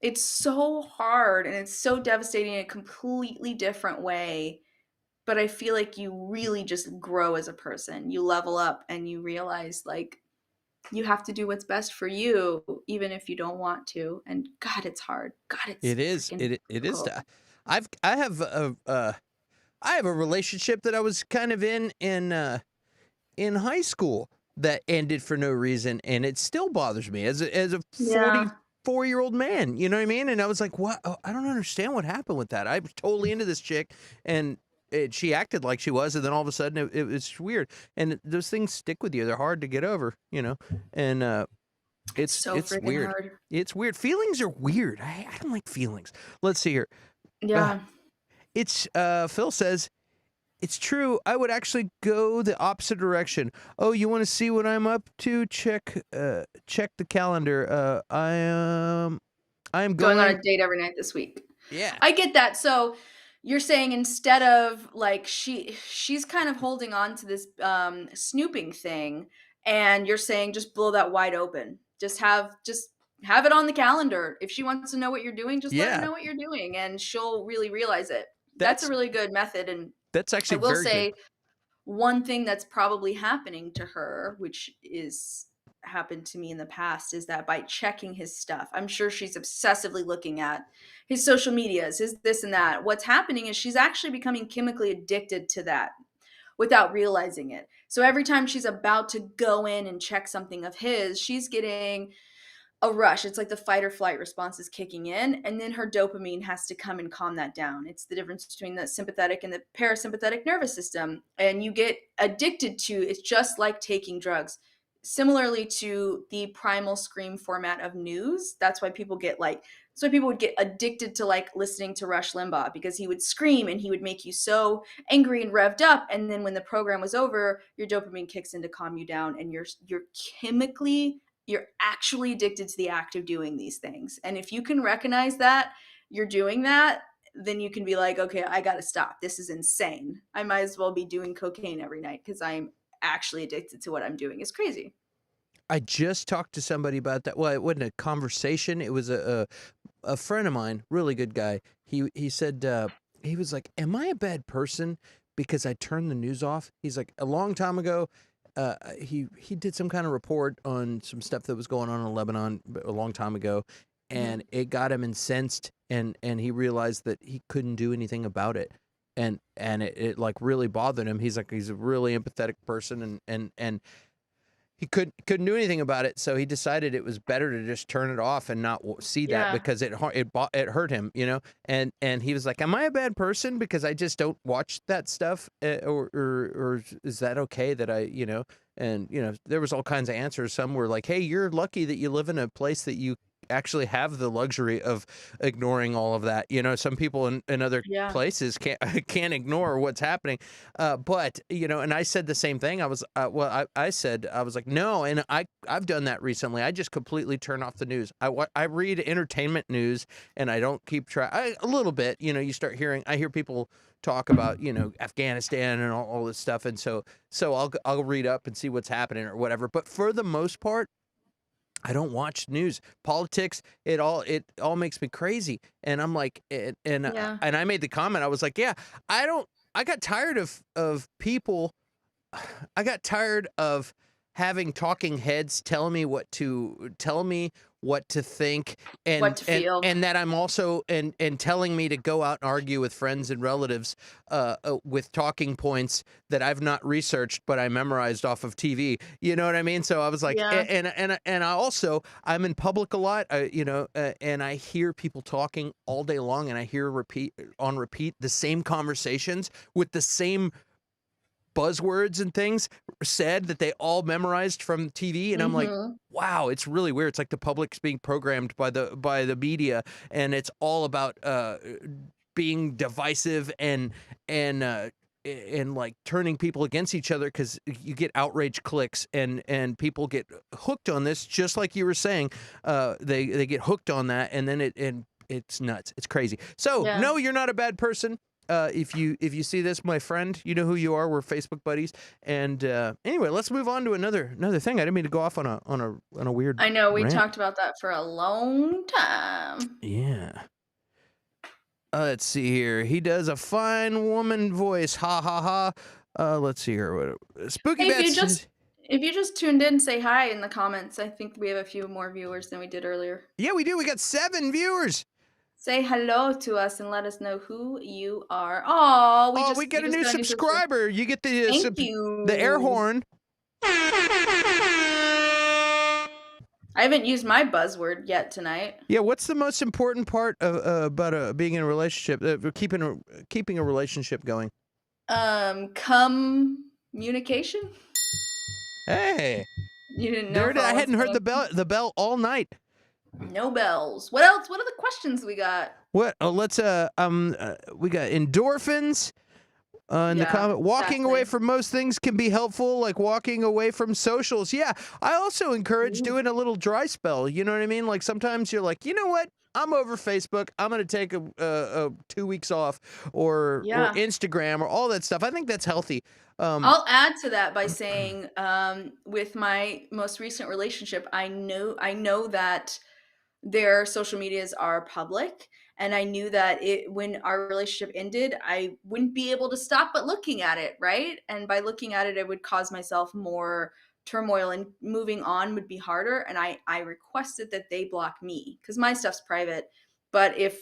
It's so hard and it's so devastating in a completely different way. But I feel like you really just grow as a person. You level up and you realize like you have to do what's best for you, even if you don't want to. And God, it's hard. God, it's it is. freaking It is. difficult. I have I have a relationship that I was kind of in high school that ended for no reason, and it still bothers me as a Yeah. 44-year-old man. You know what I mean? And I was like, what? Oh, I don't understand what happened with that. I was totally into this chick, and she acted like she was, and then all of a sudden it was weird. And those things stick with you. They're hard to get over, you know. And it's So freaking weird. hard. It's weird. Feelings are weird. I don't like feelings. Let's see here. Yeah. It's Phil says, it's true. I would actually go the opposite direction. Oh, you want to see what I'm up to? Check the calendar. I'm Going on going. a date every night this week. Yeah. I get that. So you're saying instead of like she's kind of holding on to this snooping thing, and you're saying just blow that wide open. Just have it on the calendar. If she wants to know what you're doing, just let her Yeah. know what you're doing and she'll really realize it. That's a That's really good method. And that's I actually will very good. say one thing that's probably happening to her, which is happened to me in the past, is that by checking his stuff, I'm sure she's obsessively looking at his social medias, his this and that. What's happening is she's actually becoming chemically addicted to that without realizing it. So every time she's about to go in and check something of his, she's getting a rush. It's like the fight or flight response is kicking in, and then her dopamine has to come and calm that down. It's the difference between the sympathetic and the parasympathetic nervous system. And you get addicted to it's just like taking drugs. Similarly to the primal scream format of news, that's why people get like that's why people would get addicted to like listening to Rush Limbaugh because he would scream and he would make you so angry and revved up, and then when the program was over, your dopamine kicks in to calm you down, and you're chemically you're actually addicted to the act of doing these things. And if you can recognize that you're doing that, then you can be like, okay, I got to stop. This is insane. I might as well be doing cocaine every night because I'm actually addicted to what I'm doing. It's crazy. I just talked to somebody about that. Well, it wasn't a conversation. It was a friend of mine, really good guy. He said he was like, "Am I a bad person because I turned the news off?" He's like, a long time ago, he did some kind of report on some stuff that was going on in Lebanon a long time ago, and it got him incensed, and he realized that he couldn't do anything about it, and it like really bothered him. He's like, he's a really empathetic person, and he couldn't do anything about it, so he decided it was better to just turn it off and not see that Yeah. because it hurt him, you know. And he was like, "Am I a bad person because I just don't watch that stuff, or is that okay that I, you know?" And you know, there was all kinds of answers. Some were like, "Hey, you're lucky that you live in a place that you actually have the luxury of ignoring all of that." You know, some people in other Yeah. places can't ignore what's happening. But you know, and I said the same thing. I was I said I was like, no, and I've done that recently. I just completely turn off the news. I read entertainment news, and I don't keep track a little bit. You know, I hear people talk about, you know, Afghanistan and all this stuff, and so I'll read up and see what's happening or whatever. But for the most part, I don't watch news, politics. It all makes me crazy. And I'm like, Yeah. and I made the comment. I was like, yeah, I don't. I got tired of people. I got tired of having talking heads telling me what to think, What to feel. and that I'm also and telling me to go out and argue with friends and relatives with talking points that I've not researched but I memorized off of TV. You know what I mean? So I was like, Yeah. and I also I'm in public a lot, and I hear people talking all day long, and I hear repeat the same conversations with the same buzzwords and things said that they all memorized from TV, and I'm like, Mhm. wow, it's really weird. It's like the public's being programmed by the media, and it's all about being divisive and like turning people against each other because you get outrage clicks and people get hooked on this, just like you were saying. They get hooked on that, and then it's nuts. It's crazy. So Yeah. no, you're not a bad person. If you see this, my friend, you know who you are. We're Facebook buddies. And anyway, let's move on to another thing. I didn't mean to go off on a weird. I know we rant. talked about that for a long time. Yeah. Let's see here. He does a fine woman voice. Ha ha ha. Let's see here. What Spooky Hey, Bets. if you just tuned in, say hi in the comments. I think we have a few more viewers than we did earlier. Yeah, we do. We got 7 viewers. Say hello to us and let us know who you are. Oh, We got a new subscriber. You get the Thank you. the air horn. I haven't used my buzzword yet tonight. Yeah, what's the most important part of about being in a relationship? Keeping a relationship going. Communication. Hey, You didn't know. I hadn't heard the bell all night. No bells. What else? What are the questions we got? What? Oh, let's we got endorphins. In the Yeah, comment, walking away exactly. from most things can be helpful, like walking away from socials. Yeah, I also encourage Ooh. doing a little dry spell. You know what I mean? Like sometimes you're like, you know what? I'm over Facebook. I'm gonna take a 2 weeks off, or Yeah. Instagram, or all that stuff. I think that's healthy. I'll add to that by saying, with my most recent relationship, I know that their social medias are public, and I knew that when our relationship ended, I wouldn't be able to stop but looking at it, right? And by looking at it, it would cause myself more turmoil, and moving on would be harder. And I requested that they block me because my stuff's private. But if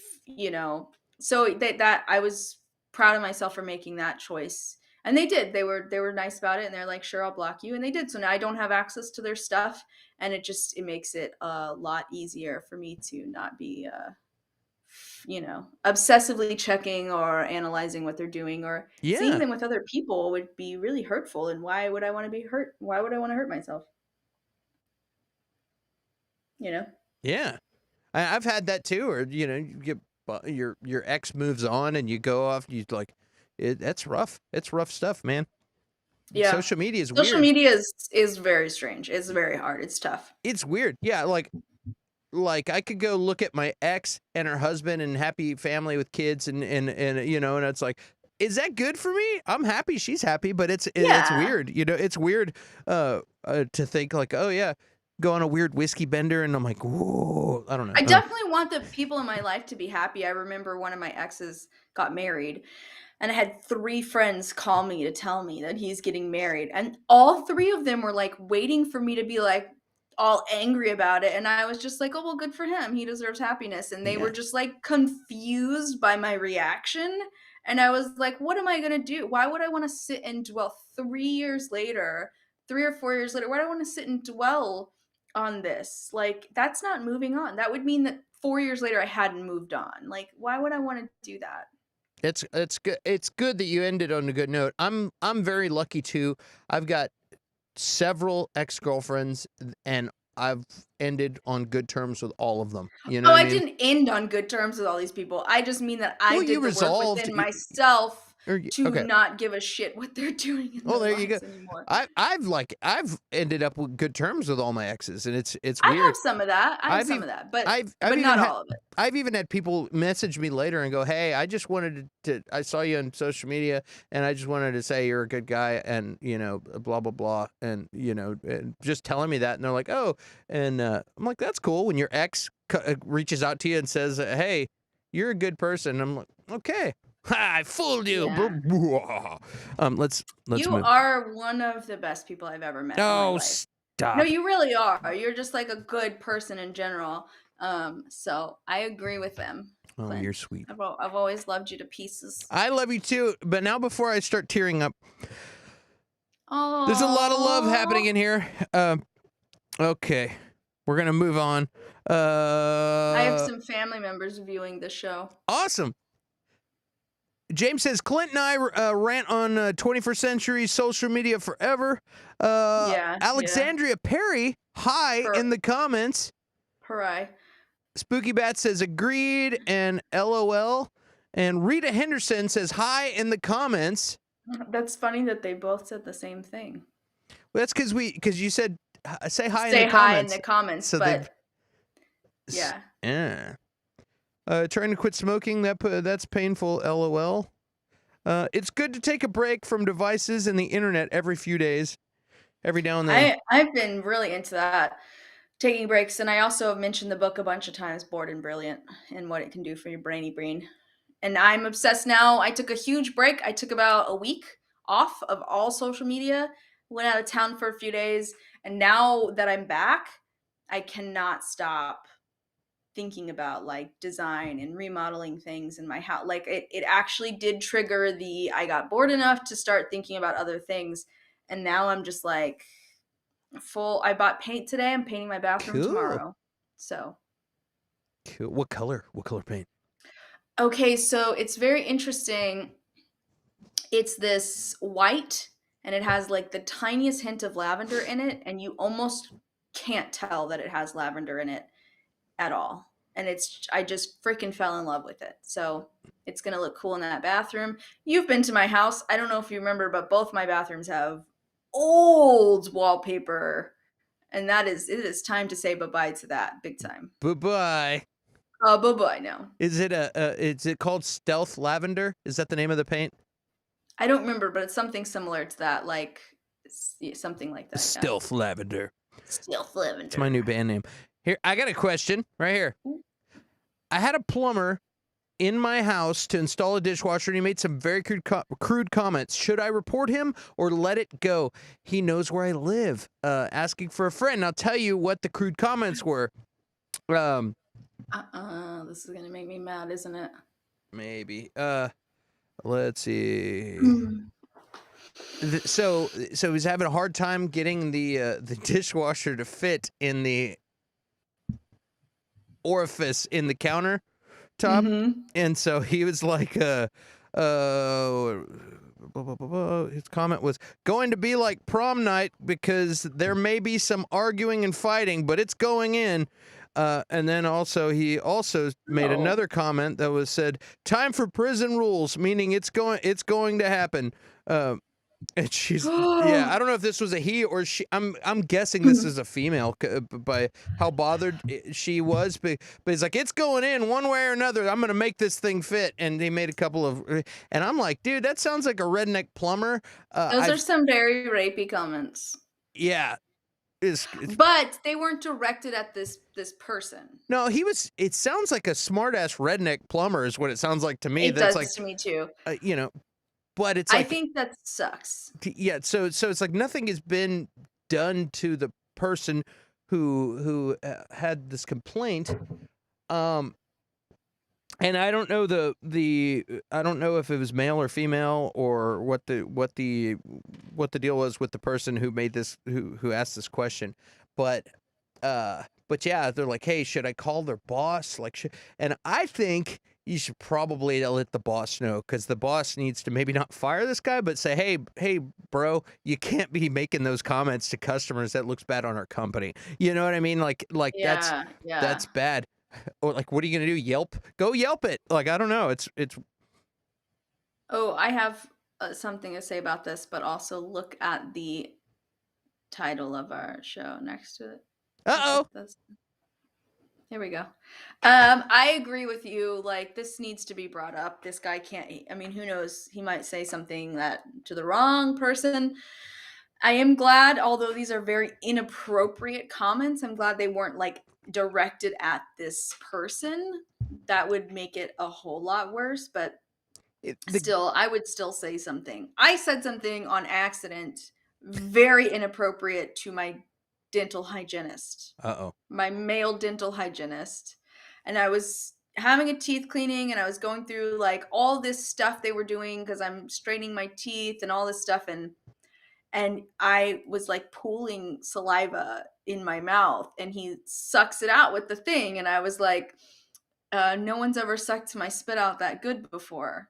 so that I was proud of myself for making that choice. And they did. They were nice about it, and they're like, "Sure, I'll block you." And they did. So now I don't have access to their stuff, and it makes it a lot easier for me to not be obsessively checking or analyzing what they're doing, or seeing Yeah, them with other people would be really hurtful. And why would I want to be hurt? Why would I want to hurt myself? yeah. I've had that too. Or you get your ex moves on, and you go off. You like that's rough. It's rough stuff, man. Yeah. Social media is Social weird. media is very strange. It's very hard. It's tough. It's weird. Yeah, like I could go look at my ex and her husband and happy family with kids, and it's like, is that good for me? I'm happy she's happy, but it's Yeah. weird. It's weird to think like, oh yeah, go on a weird whiskey bender, and I'm like, whoa, I don't know. I definitely want the people in my life to be happy. I remember one of my exes got married, and I had 3 friends call me to tell me that he's getting married, and all 3 of them were, like, waiting for me to be, like, all angry about it, and I was just like, "Oh, well, good for him. He deserves happiness," and they were Yeah. just, like, confused by my reaction, and I was like, "What am I gonna do? Why would I wanna sit and dwell 3 years later, 3 or 4 years later, why do I wanna sit and dwell on this? Like, that's not moving on. That would mean that 4 years later, I hadn't moved on. Like, why would I wanna do that?" It's good. It's good that you ended on a good note. I'm very lucky too. I've got several ex-girlfriends, and I've ended on good terms with all of them. You know Oh, what I I mean? didn't end on good terms with all these people. I just mean that I Well, you did the work resolved. within myself to Okay. not give a shit what they're doing in Oh, their there you go. lives anymore. I've ended up with good terms with all my exes, and it's I weird. have some of that. I have I've some ev- of that, but I've but even not had all of it. I've even had people message me later and go, "Hey, I just wanted to I saw you on social media, and I just wanted to say you're a good guy, and blah blah blah, and and just telling me that." And they're like, "Oh," and I'm like, "That's cool." When your ex reaches out to you and says, "Hey, you're a good person," I'm like, "Okay." Ha, I fooled you. Yeah. Let's You move. are one of the best people I've ever met in my Oh, life. No, stop. you really are. You're just like a good person in general. So I agree with them, Oh, Clint. you're sweet. I've always loved you to pieces. I love you too, but now before I start tearing up, there's a lot of love happening Oh, in here. Okay, we're gonna move on. I have some family members viewing the show. Awesome. James says Clint and I rant on 21st century social media forever. Yeah, Alexandria Perry, hi Per in the comments. Pari. Spooky Bat says agreed and LOL. And Rita Henderson says hi in the comments. That's funny that they both said the same thing. Well, that's because you said say hi in Say the hi comments. in the comments, So but yeah. Yeah. Trying to quit smoking, that's painful, LOL. It's good to take a break from devices and the internet every few days, every now and then. I've been really into that, taking breaks, and I also have mentioned the book a bunch of times, Bored and Brilliant, and what it can do for your brainy brain. And I'm obsessed now. I took a huge break. I took about a week off of all social media, went out of town for a few days, and now that I'm back, I cannot stop thinking about like design and remodeling things in my house. Like it actually did trigger I got bored enough to start thinking about other things. And now I'm just like I bought paint today. I'm painting my bathroom Cool. tomorrow. So Cool. What color? What color paint? okay, so it's very interesting. It's this white and it has like the tiniest hint of lavender in it, and you almost can't tell that it has lavender in it at all. And I just freaking fell in love with it. So it's gonna look cool in that bathroom. You've been to my house. I don't know if you remember, but both my bathrooms have old wallpaper. And it is time to say bye-bye to that big time. Bye-bye. Bye-bye now. Is it called Stealth Lavender? Is that the name of the paint? I don't remember, but it's something similar to that, like something like that. Stealth Lavender. Stealth Lavender. It's my new band name. Here, I got a question right here. I had a plumber in my house to install a dishwasher, and he made some very crude comments. Should I report him or let it go? He knows where I live. Asking for a friend. I'll tell you what the crude comments were. This is gonna make me mad, isn't it? Maybe. Let's see. So he's having a hard time getting the dishwasher to fit in the orifice in the countertop, and so he was like, his comment was going to be like prom night because there may be some arguing and fighting, but it's going in. And then he also made another comment that was said, "Time for prison rules," meaning it's going to happen. And she's yeah, I don't know if this was a he or she. I'm guessing this is a female by how bothered she was, but he's like, it's going in one way or another. I'm gonna make this thing fit, and he made a couple of, and I'm like, dude, that sounds like a redneck plumber. Those are some very rapey comments. Yeah. But they weren't directed at this person. No, it sounds like a smart-ass redneck plumber is what it sounds like to me. It That's does like, to me too. But it's I like, think that sucks. Yeah, so it's like nothing has been done to the person who had this complaint. And I don't know I don't know if it was male or female or what the deal was with the person who made this who asked this question, but yeah, they're like, hey, should I call their boss? And I think you should probably let the boss know, because the boss needs to maybe not fire this guy, but say, hey, bro, you can't be making those comments to customers. That looks bad on our company. You know what I mean? Like that's bad. Or like, what are you gonna do? Yelp? Go Yelp it. Like, I don't know. It's Oh, I have something to say about this, but also look at the title of our show next to it. Look Uh-oh. at this. Here we go. I agree with you. Like, this needs to be brought up. This guy can't. I mean, who knows? He might say something that to the wrong person. I am glad, although these are very inappropriate comments, I'm glad they weren't like directed at this person. That would make it a whole lot worse. But still, I would still say something. I said something on accident, very inappropriate to my dental hygienist, Uh-oh. my male dental hygienist. And I was having a teeth cleaning and I was going through like all this stuff they were doing because I'm straightening my teeth and all this stuff. And I was like pooling saliva in my mouth and he sucks it out with the thing. And I was like, no one's ever sucked my spit out that good before.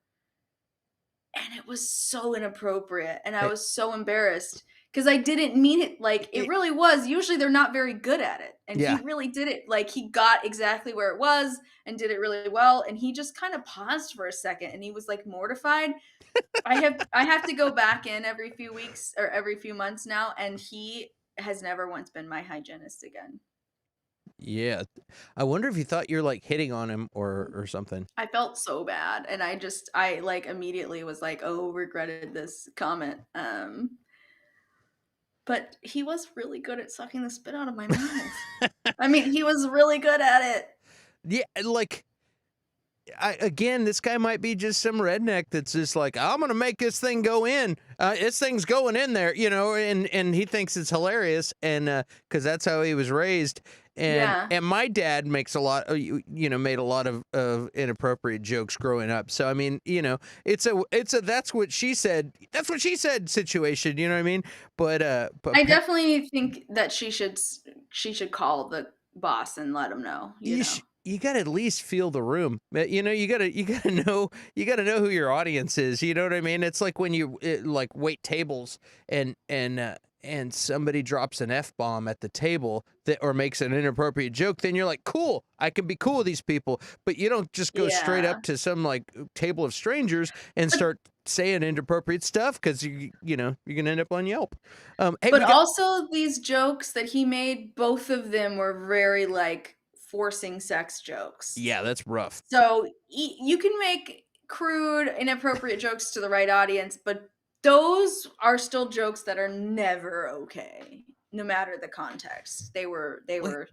And it was so inappropriate and I was so embarrassed because I didn't mean it. Like, it really was. Usually they're not very good at it, and Yeah. he really did it. Like, he got exactly where it was and did it really well, and he just kind of paused for a second and he was like mortified. I have to go back in every few weeks or every few months now, and he has never once been my hygienist again. Yeah. I wonder if you thought you're like hitting on him or something. I felt so bad, and I like immediately was like, oh, regretted this comment. But he was really good at sucking the spit out of my mouth. I mean, he was really good at it. Yeah, like again, this guy might be just some redneck that's just like, I'm gonna make this thing go in. This thing's going in there, you know, and he thinks it's hilarious, and because that's how he was raised. And my dad makes a lot, made a lot of inappropriate jokes growing up. So I mean, you know, it's a that's what she said situation. You know what I mean? But I definitely think that she should call the boss and let him know. You gotta at least feel the room. You know, you gotta know who your audience is. You know what I mean? It's like when you like wait tables and somebody drops an F-bomb at the table or makes an inappropriate joke, then you're like, cool, I can be cool with these people. But you don't just go straight up to some like table of strangers and start saying inappropriate stuff because you're gonna end up on Yelp. Hey, but also these jokes that he made, both of them were very like forcing sex jokes. Yeah, that's rough. So you can make crude, inappropriate jokes to the right audience, but those are still jokes that are never okay, no matter the context. They were.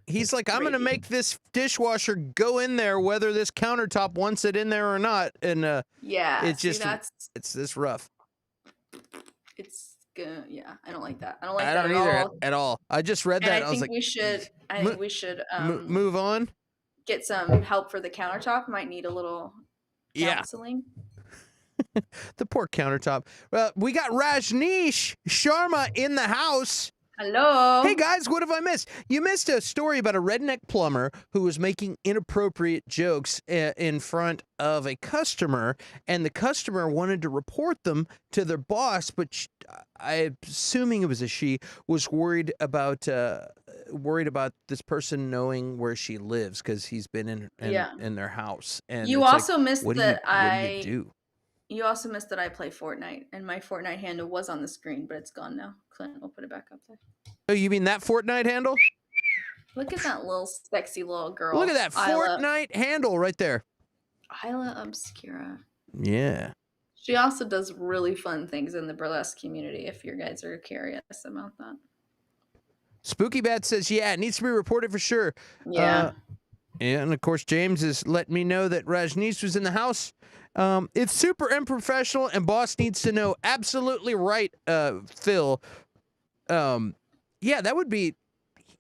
He's like, I'm gonna make this dishwasher go in there, whether this countertop wants it in there or not, and it's just it's this rough. It's good. Yeah, I don't like that. I don't like that at either all. at all. I just read that. And I think we should. I think we should move on. Get some help for the countertop. Might need a little counseling. The poor countertop. Well, we got Rajneesh Sharma in the house. Hello. Hey guys, what have I missed? You missed a story about a redneck plumber who was making inappropriate jokes in front of a customer, and the customer wanted to report them to their boss, but I'm assuming it was a she, was worried about this person knowing where she lives because he's been in their house. And you also missed that what do you do? You also missed that I play Fortnite, and my Fortnite handle was on the screen, but it's gone now. Clint will put it back up there. Oh, you mean that Fortnite handle? Look at that little sexy little girl. Look at that Fortnite handle right there. Isla Obscura. Yeah. She also does really fun things in the burlesque community, if you guys are curious about that. Spooky Bat says, yeah, it needs to be reported for sure. Yeah. And of course, James is letting me know that Rajneesh was in the house. It's super unprofessional, and boss needs to know. Absolutely right, Phil. Yeah, that would be,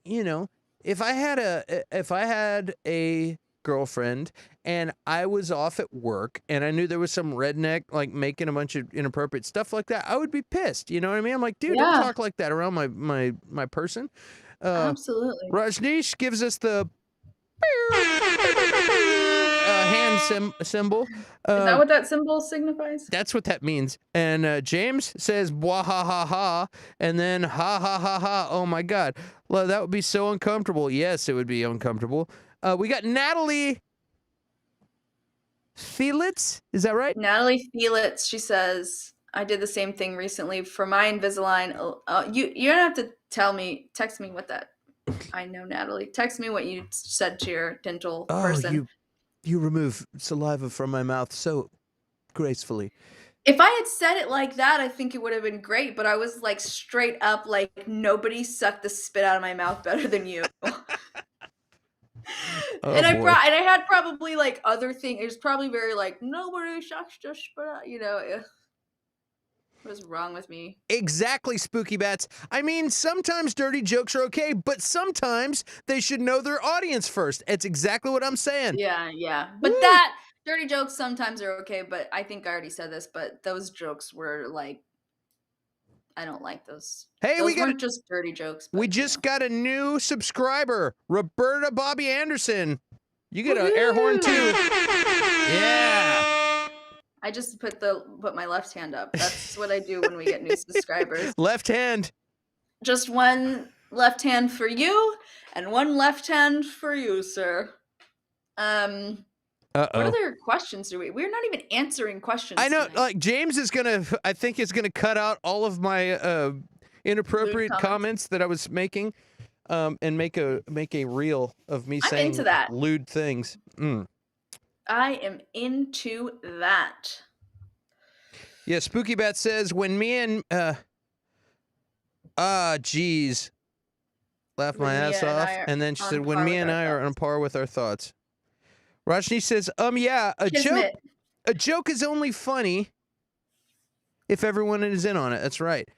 if I had a girlfriend and I was off at work and I knew there was some redneck like making a bunch of inappropriate stuff like that, I would be pissed. You know what I mean? I'm like, dude, don't talk like that around my person. Absolutely. Rajneesh gives us the hand symbol. Is that what that symbol signifies? That's what that means. And James says, "Wah ha ha ha," and then ha ha ha ha. Oh my God, well, that would be so uncomfortable. Yes, it would be uncomfortable. We got Natalie Felix, is that right? Natalie Felix, she says, I did the same thing recently for my Invisalign. You don't have to text me what that. I know, Natalie. Text me what you said to your dental Oh, person. you remove saliva from my mouth so gracefully. If I had said it like that, I think it would have been great, but I was like straight up like nobody sucked the spit out of my mouth better than you. Oh, and I boy. and I had probably like other things. It was probably very like nobody sucks the spit out, ugh. What is wrong with me? Exactly, Spooky Bats. I mean, sometimes dirty jokes are okay, but sometimes they should know their audience first. It's exactly what I'm saying. Yeah. But Woo! that dirty jokes sometimes are okay, but I think I already said this, but those jokes were like I don't like those. Hey, Those weren't just dirty jokes. But, we just got a new subscriber, Roberta Bobby Anderson. You get an air horn too. Yeah. I just put my left hand up. That's what I do when we get new subscribers. Left hand. Just one left hand for you and one left hand for you, sir. What other questions do we're not even answering questions. I know, tonight. like James is I think is gonna cut out all of my inappropriate comments that I was making, and make a reel of me saying into that. lewd things. I am into that. Yeah, Spooky Bat says when me and geez, laughed my ass off, and then she said when me and I are on par with our thoughts. Rajni says, yeah, a joke is only funny if everyone is in on it. That's right.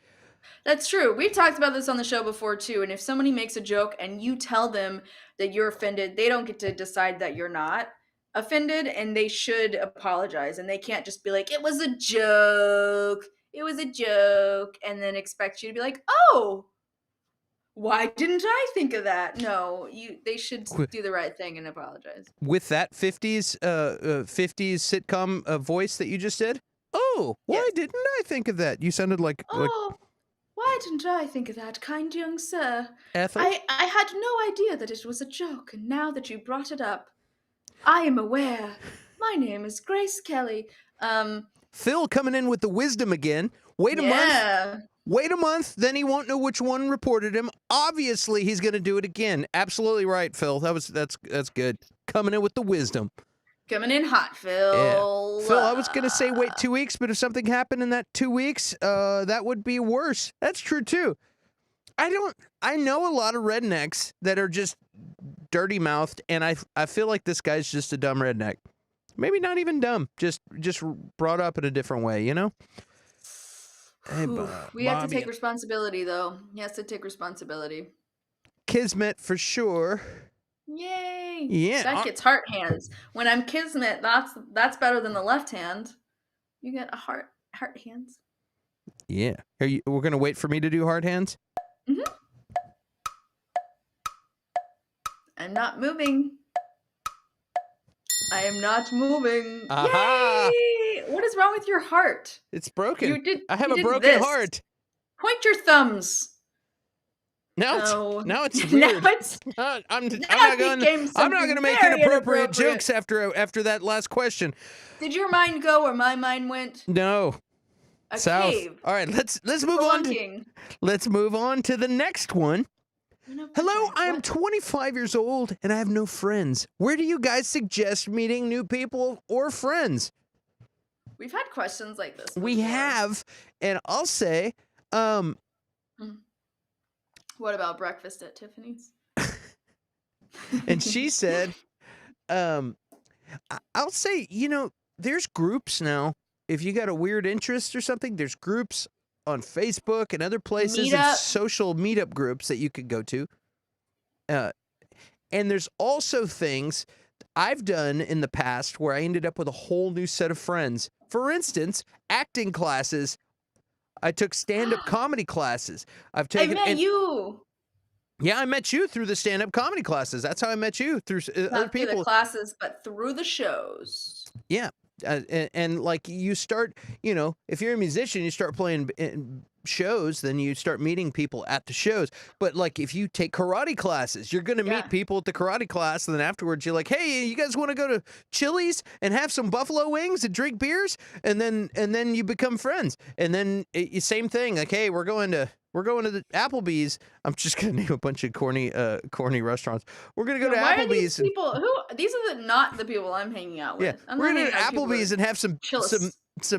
That's true. We've talked about this on the show before too. And if somebody makes a joke and you tell them that you're offended, they don't get to decide that you're not offended, and they should apologize. And they can't just be like, it was a joke. It was a joke. And then expect you to be like, oh, why didn't I think of that? No, they should do the right thing and apologize. With that 50s sitcom voice that you just did? Oh, why didn't I think of that? You sounded like why didn't I think of that, kind young sir? Ethel? I had no idea that it was a joke, and now that you brought it up, I am aware. My name is Grace Kelly. Phil coming in with the wisdom again. Wait a month. Wait a month, then he won't know which one reported him. Obviously, he's going to do it again. Absolutely right, Phil. That's good. Coming in with the wisdom. Coming in hot, Phil. Yeah. Phil, I was going to say wait 2 weeks, but if something happened in that 2 weeks, that would be worse. That's true, too. I know a lot of rednecks that are just dirty-mouthed, and I feel like this guy's just a dumb redneck. Maybe not even dumb, just brought up in a different way, you know? Hey, we have to take responsibility, though. He has to take responsibility. Kismet for sure. Yay! Yeah, that gets heart hands. When I'm Kismet, that's better than the left hand. You get a heart hands. Yeah. We're gonna wait for me to do hard hands? Mm-hmm. I'm not moving. I am not moving. Aha! Yay! What is wrong with your heart? It's broken. I have you a broken heart. Point your thumbs. Now it's weird. I'm not gonna make inappropriate jokes after that last question. Did your mind go where my mind went? No. South. Cave. All right, let's move on. Let's move on to the next one. Hello, I am 25 years old and I have no friends. Where do you guys suggest meeting new people or friends? We've had questions like this before. We have, and I'll say, what about breakfast at Tiffany's? And she said, I'll say, there's groups now. If you got a weird interest or something, there's groups on Facebook and other places, and social meetup groups that you could go to. And there's also things I've done in the past where I ended up with a whole new set of friends. For instance, acting classes. I took stand-up comedy classes. I met you. Yeah, I met you through the stand-up comedy classes. That's how I met you, through other people. Not through the classes, but through the shows. Yeah. And like you start, if you're a musician, you start playing shows, then you start meeting people at the shows. But like if you take karate classes, you're going to meet people at the karate class, and then afterwards you're like, hey, you guys want to go to Chili's and have some buffalo wings and drink beers, and then you become friends. And then same thing, like, hey, we're going to the Applebee's. I'm just gonna name a bunch of corny restaurants. We're gonna go to why Applebee's. Are these people these are not the people I'm hanging out with. Yeah, we're gonna go to Applebee's and have some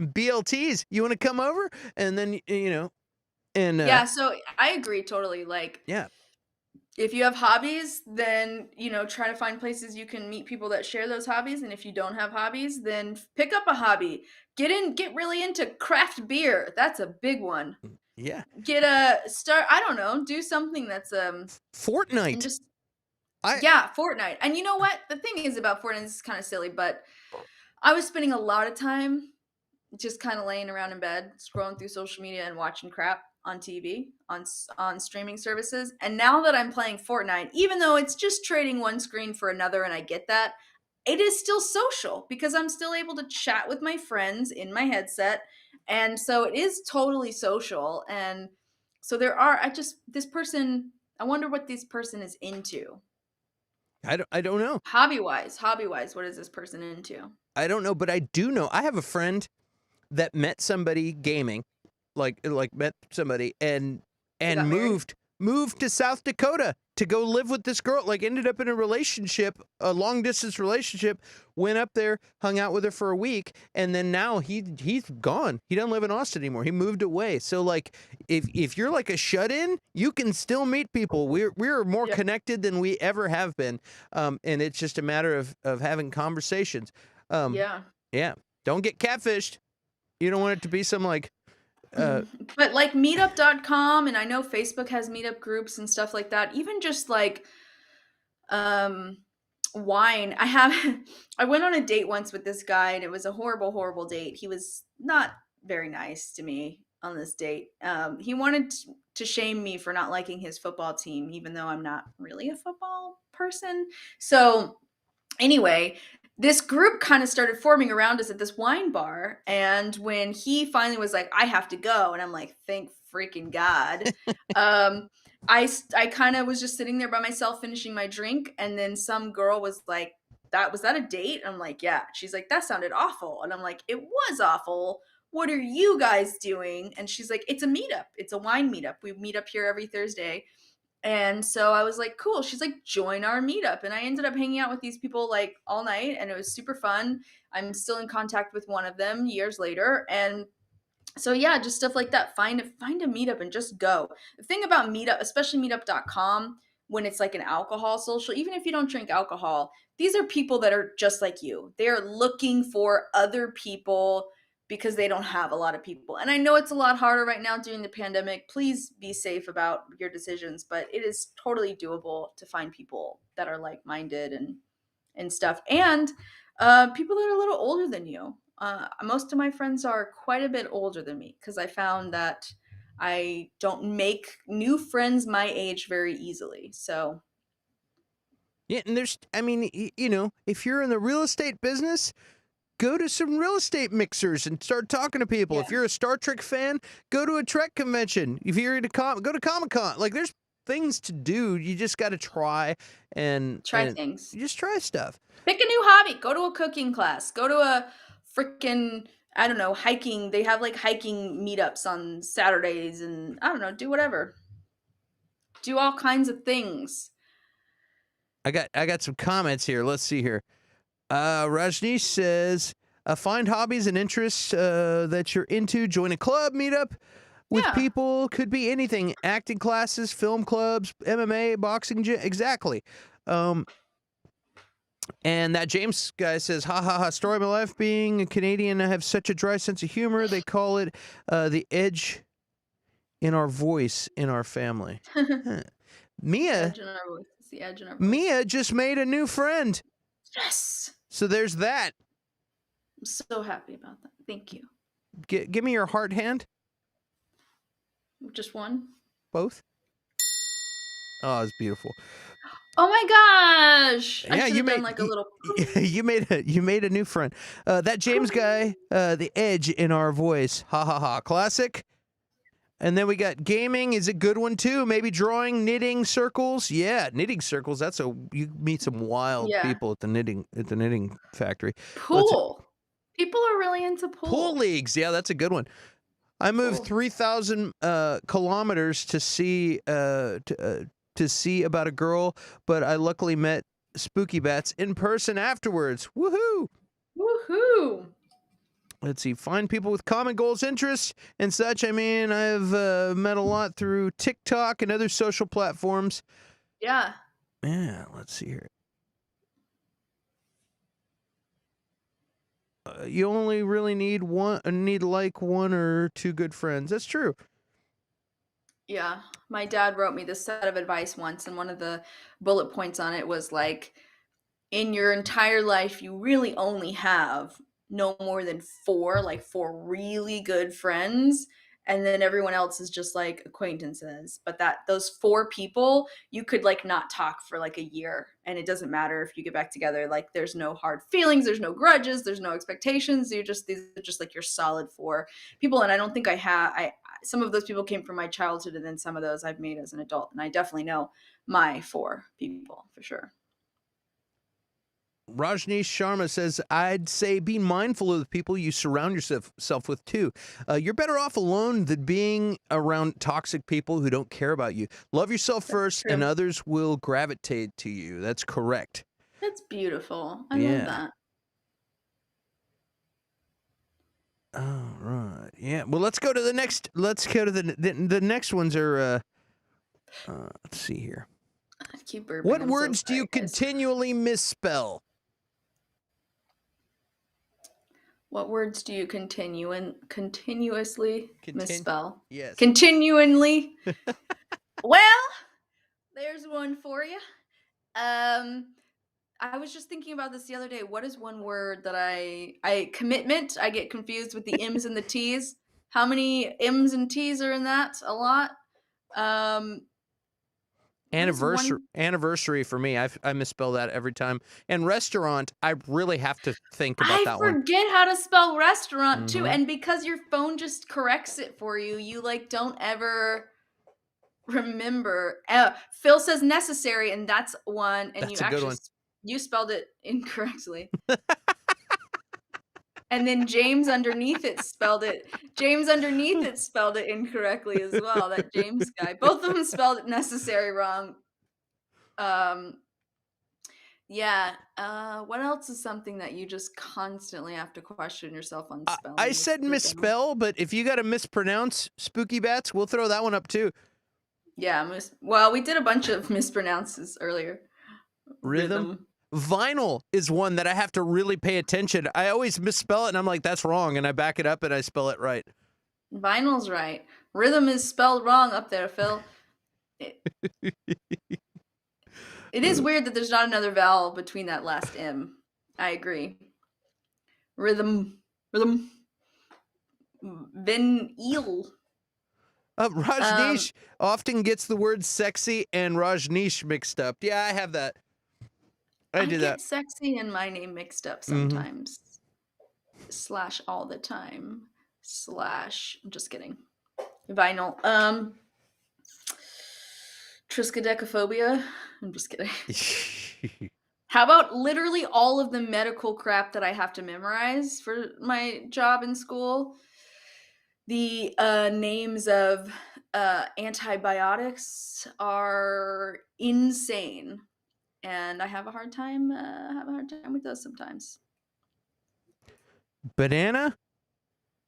BLTs. You want to come over? And then and yeah. So I agree totally. Like, yeah, if you have hobbies, then try to find places you can meet people that share those hobbies. And if you don't have hobbies, then pick up a hobby. Get really into craft beer. That's a big one. yeah. Get a start. I don't know. Do something that's Fortnite. Just Fortnite. And you know what? The thing is about Fortnite, this is kind of silly, but I was spending a lot of time just kind of laying around in bed, scrolling through social media and watching crap on TV, on streaming services. And now that I'm playing Fortnite, even though it's just trading one screen for another, and I get that, it is still social because I'm still able to chat with my friends in my headset. And so it is totally social. And so I wonder what this person is into. I don't know. Hobby wise, what is this person into? I don't know, but I do know. I have a friend that met somebody gaming, like met somebody and moved to South Dakota to go live with this girl. Like ended up in a relationship, a long distance relationship. Went up there, hung out with her for a week, and then now he's gone. He doesn't live in Austin anymore. He moved away. So like, if you're like a shut in, you can still meet people. We're more connected than we ever have been, and it's just a matter of having conversations. Yeah. Don't get catfished. You don't want it to be some like. But like meetup.com, and I know Facebook has meetup groups and stuff like that. Even just like wine. I went on a date once with this guy, and it was a horrible date. He was not very nice to me on this date. He wanted to shame me for not liking his football team, even though I'm not really a football person. So anyway, this group kind of started forming around us at this wine bar. And when he finally was like, I have to go. And I'm like, thank freaking God. I kind of was just sitting there by myself finishing my drink. And then some girl was like, was that a date? And I'm like, yeah. She's like, that sounded awful. And I'm like, it was awful. What are you guys doing? And she's like, it's a meetup. It's a wine meetup. We meet up here every Thursday. And so I was like, cool. She's like, join our meetup. And I ended up hanging out with these people like all night, and it was super fun. I'm still in contact with one of them years later. And so yeah, just stuff like that. Find a meetup and just go. The thing about meetup, especially meetup.com, when it's like an alcohol social, even if you don't drink alcohol, these are people that are just like you. They're looking for other people because they don't have a lot of people. And I know it's a lot harder right now during the pandemic. Please be safe about your decisions, but it is totally doable to find people that are like-minded and stuff. And people that are a little older than you. Most of my friends are quite a bit older than me because I found that I don't make new friends my age very easily. So yeah, and if you're in the real estate business, go to some real estate mixers and start talking to people. Yeah. If you're a Star Trek fan, go to a Trek convention. If you're into go to Comic-Con. Like, there's things to do. You just got to try things. You just try stuff. Pick a new hobby. Go to a cooking class. Go to a freaking, I don't know, hiking. They have like hiking meetups on Saturdays, and I don't know, do whatever. Do all kinds of things. I got some comments here. Let's see here. Rajneesh says, find hobbies and interests that you're into. Join a club, meetup with people. Could be anything. Acting classes, film clubs, MMA, boxing gym. Exactly. And that James guy says, ha ha ha, story of my life. Being a Canadian, I have such a dry sense of humor. They call it the edge in our voice in our family. Mia, the edge in our voice. Mia just made a new friend. Yes. So there's that. I'm so happy about that. Thank you. Give me your heart hand. Just one? Both? Oh, it's beautiful. Oh my gosh! Yeah, you made like a little. you made a new friend. That James guy, the edge in our voice. Ha ha ha! Classic. And then we got gaming is a good one too. Maybe drawing, knitting circles. Yeah, knitting circles. You meet some wild Yeah. people at the knitting factory. Pool. People are really into Pool leagues. Yeah, that's a good one. I moved 3,000 kilometers to see about a girl, but I luckily met Spooky Bats in person afterwards. Woohoo! Woohoo! Let's see. Find people with common goals, interests, and such. I mean, I've met a lot through TikTok and other social platforms. Yeah. Yeah. Let's see here. You only really need like one or two good friends. That's true. Yeah. My dad wrote me this set of advice once, and one of the bullet points on it was like, in your entire life, you really only have no more than four really good friends. And then everyone else is just like acquaintances. But those four people, you could like not talk for like a year. And it doesn't matter if you get back together. Like there's no hard feelings, there's no grudges, there's no expectations. These are just like your solid four people. And I don't think some of those people came from my childhood, and then some of those I've made as an adult. And I definitely know my four people for sure. Rajneesh Sharma says, I'd say be mindful of the people you surround yourself with, too. You're better off alone than being around toxic people who don't care about you. Love yourself first, and others will gravitate to you. That's correct. That's beautiful. I love that. All right. Yeah. Well, let's go to the next. Let's go to the next ones are, let's see here. I keep burping. What words do you continually misspell? What words do you continuously misspell? Yes. Continually. Well, there's one for you. I was just thinking about this the other day. What is one word that commitment? I get confused with the M's and the T's. How many M's and T's are in that? A lot. Anniversary for me. I misspell that every time. And restaurant, I really have to think about that one. I forget how to spell restaurant too, and because your phone just corrects it for you, you like don't ever remember. Phil says necessary, and that's one. And that's you spelled it incorrectly. And then James underneath it spelled it incorrectly as well. That James guy. Both of them spelled it necessary wrong. Yeah. What else is something that you just constantly have to question yourself on spelling? I said misspell, but if you got to mispronounce Spooky Bats, we'll throw that one up too. Yeah. Well, we did a bunch of mispronounces earlier. Rhythm. Vinyl is one that I have to really pay attention. I always misspell it, and I'm like, that's wrong, and I back it up, and I spell it right. Vinyl's right. Rhythm is spelled wrong up there, Phil. It is weird that there's not another vowel between that last M. I agree. Rhythm. Vinyl. Rajneesh often gets the word sexy and Rajneesh mixed up. Yeah, I have that. I do that. Get sexy and my name mixed up sometimes. / all the time. / I'm just kidding. Vinyl. Triskaidekaphobia. I'm just kidding. How about literally all of the medical crap that I have to memorize for my job in school? The names of antibiotics are insane. And I have a hard time with those sometimes. Banana?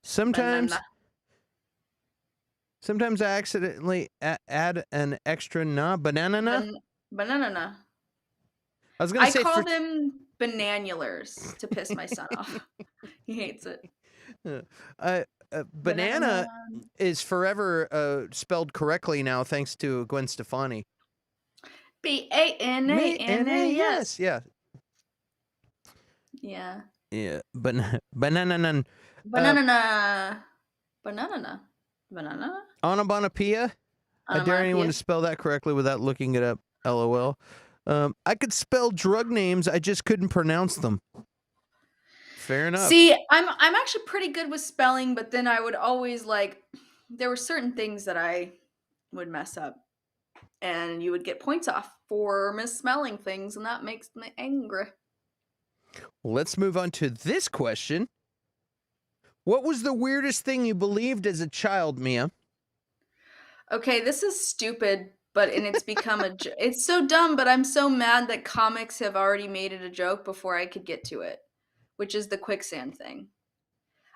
Sometimes I accidentally add an extra banana. Banana. I call them bananulars to piss my son off. He hates it. Banana is forever spelled correctly now, thanks to Gwen Stefani. Bananas. Yeah. Yeah. Yeah. Banana. Banana. Onomatopoeia. I dare anyone to spell that correctly without looking it up. LOL. I could spell drug names, I just couldn't pronounce them. Fair enough. See, I'm actually pretty good with spelling, but then I would always like there were certain things that I would mess up, and you would get points off for missmelling things, and that makes me angry. Let's move on to this question. What was the weirdest thing you believed as a child, Mia? Okay, this is stupid, and it's become it's so dumb, but I'm so mad that comics have already made it a joke before I could get to it, which is the quicksand thing.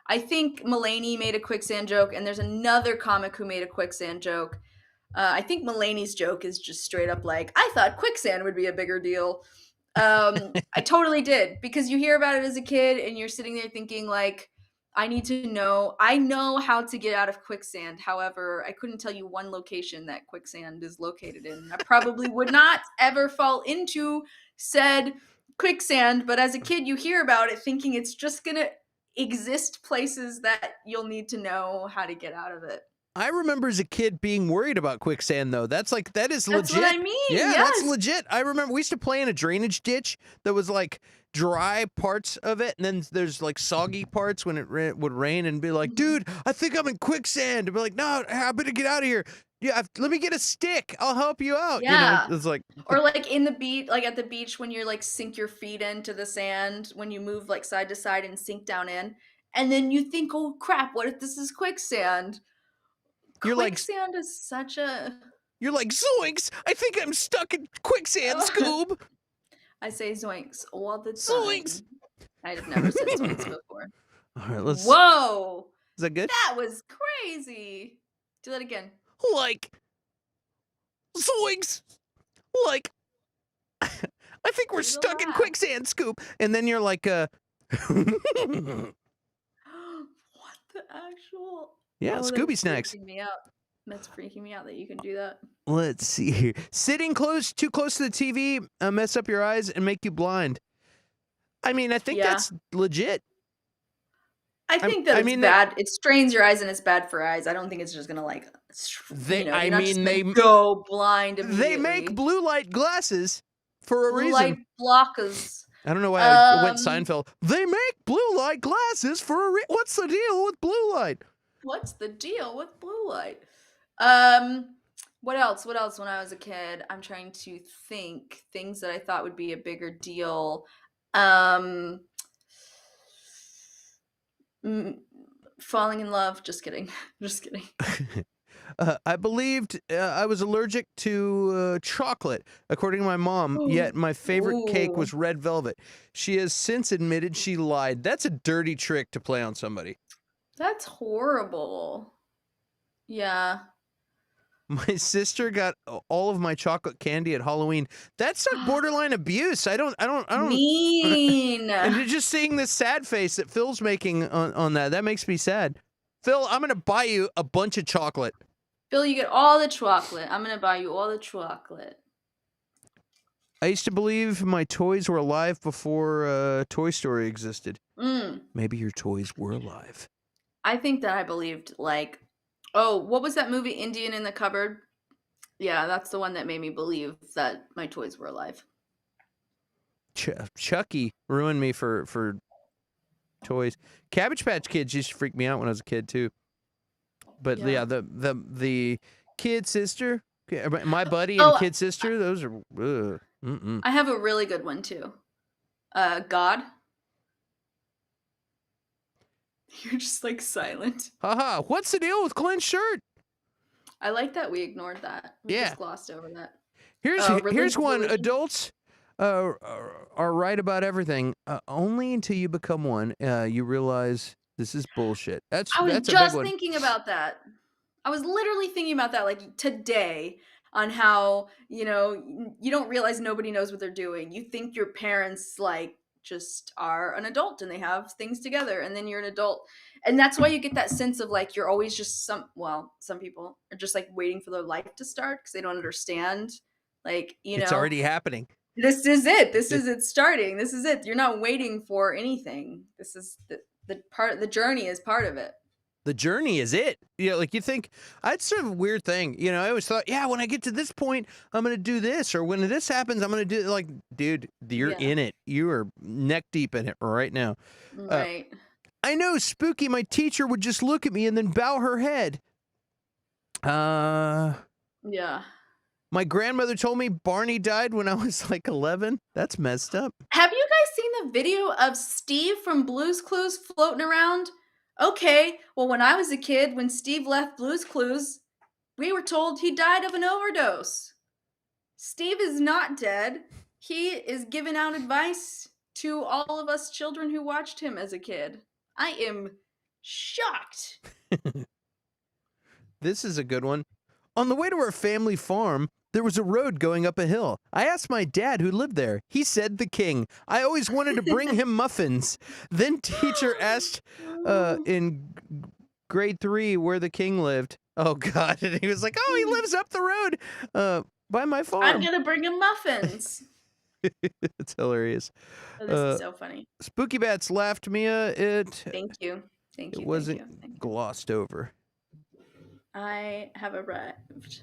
I think Mulaney made a quicksand joke, and there's another comic who made a quicksand joke. I think Mulaney's joke is just straight up like, I thought quicksand would be a bigger deal. I totally did, because you hear about it as a kid and you're sitting there thinking like, I know how to get out of quicksand. However, I couldn't tell you one location that quicksand is located in. I probably would not ever fall into said quicksand, but as a kid you hear about it thinking it's just going to exist places that you'll need to know how to get out of it. I remember as a kid being worried about quicksand, though. That is That's legit. what I mean. Yeah, Yes. that's legit. I remember we used to play in a drainage ditch that was like dry parts of it, and then there's like soggy parts when it would rain, and be like, dude, I think I'm in quicksand. And be like, no, I better get out of here. Yeah, let me get a stick. I'll help you out. Yeah. You know, it's like, Or like in the beach, like at the beach when you're like sink your feet into the sand, when you move like side to side and sink down in, and then you think, oh crap, what if this is quicksand? You're like- Quicksand is such a. you're like, zoinks! I think I'm stuck in quicksand, Scoob. I say zoinks all the time. Zoinks! I've never said zoinks before. All right, let's. Whoa! Is that good? That was crazy. Do that again. Like, zoinks! Like, I think we're There's a stuck in laugh. quicksand, Scoop. And then you're like, What the actual? Yeah, Oh, Scooby that's snacks. freaking me out. That's freaking me out that you can do that. Let's see here. Sitting too close to the TV, mess up your eyes and make you blind. I mean, I think Yeah. that's legit. I think that it's bad. It strains your eyes and it's bad for eyes. I don't think it's just gonna like. They they go blind immediately. They make blue light glasses for a reason. Light blockers. I don't know why I went Seinfeld. They make blue light glasses for a what's the deal with blue light? What's the deal with blue light? What else? What else when I was a kid? I'm trying to think things that I thought would be a bigger deal. Falling in love. Just kidding. Just kidding. I believed I was allergic to chocolate, according to my mom, yet my favorite cake was red velvet. She has since admitted she lied. That's a dirty trick to play on somebody. That's horrible. Yeah. My sister got all of my chocolate candy at Halloween. That's not borderline abuse. I don't. Mean. And you're just seeing this sad face that Phil's making on that makes me sad. Phil, I'm gonna buy you a bunch of chocolate. Phil, you get all the chocolate. I'm gonna buy you all the chocolate. I used to believe my toys were alive before Toy Story existed. Maybe your toys were alive. I think that I believed like, oh, what was that movie, Indian in the Cupboard? Yeah, that's the one that made me believe that my toys were alive. Chucky ruined me for toys. Cabbage Patch Kids used to freak me out when I was a kid too. But yeah, the kid sister, my buddy and kid sister, those are. I have a really good one too. God. You're just like silent. Haha, what's the deal with Clint's shirt? I like that we ignored that. We just glossed over that. Here's one. Adults are right about everything. Only until you become one, you realize this is bullshit. I was just thinking about that. I was literally thinking about that like today on how, you don't realize nobody knows what they're doing. You think your parents like just are an adult and they have things together, and then you're an adult. And that's why you get that sense of like you're always just some people are just like waiting for their life to start because they don't understand. Like, it's already happening. This is it. This is it starting. This is it. You're not waiting for anything. This is the journey is part of it. The journey is it. Like you think, it's sort of a weird thing. I always thought, when I get to this point, I'm going to do this. Or when this happens, I'm going to do like, dude, you're in it. You are neck deep in it right now. Right. I know, Spooky, my teacher would just look at me and then bow her head. Yeah. My grandmother told me Barney died when I was like 11. That's messed up. Have you guys seen the video of Steve from Blue's Clues floating around? Okay, well, when I was a kid, when Steve left Blue's Clues, we were told he died of an overdose. Steve is not dead. He is giving out advice to all of us children who watched him as a kid. I am shocked. This is a good one. On the way to our family farm, there was a road going up a hill. I asked my dad who lived there. He said the king. I always wanted to bring him muffins. Then teacher asked in grade 3 where the king lived. Oh, God. And he was like, oh, he lives up the road by my farm. I'm going to bring him muffins. It's hilarious. Oh, this is so funny. Spooky Bats laughed, Mia. Thank you. Thank you. It wasn't Thank you. glossed over. I have arrived.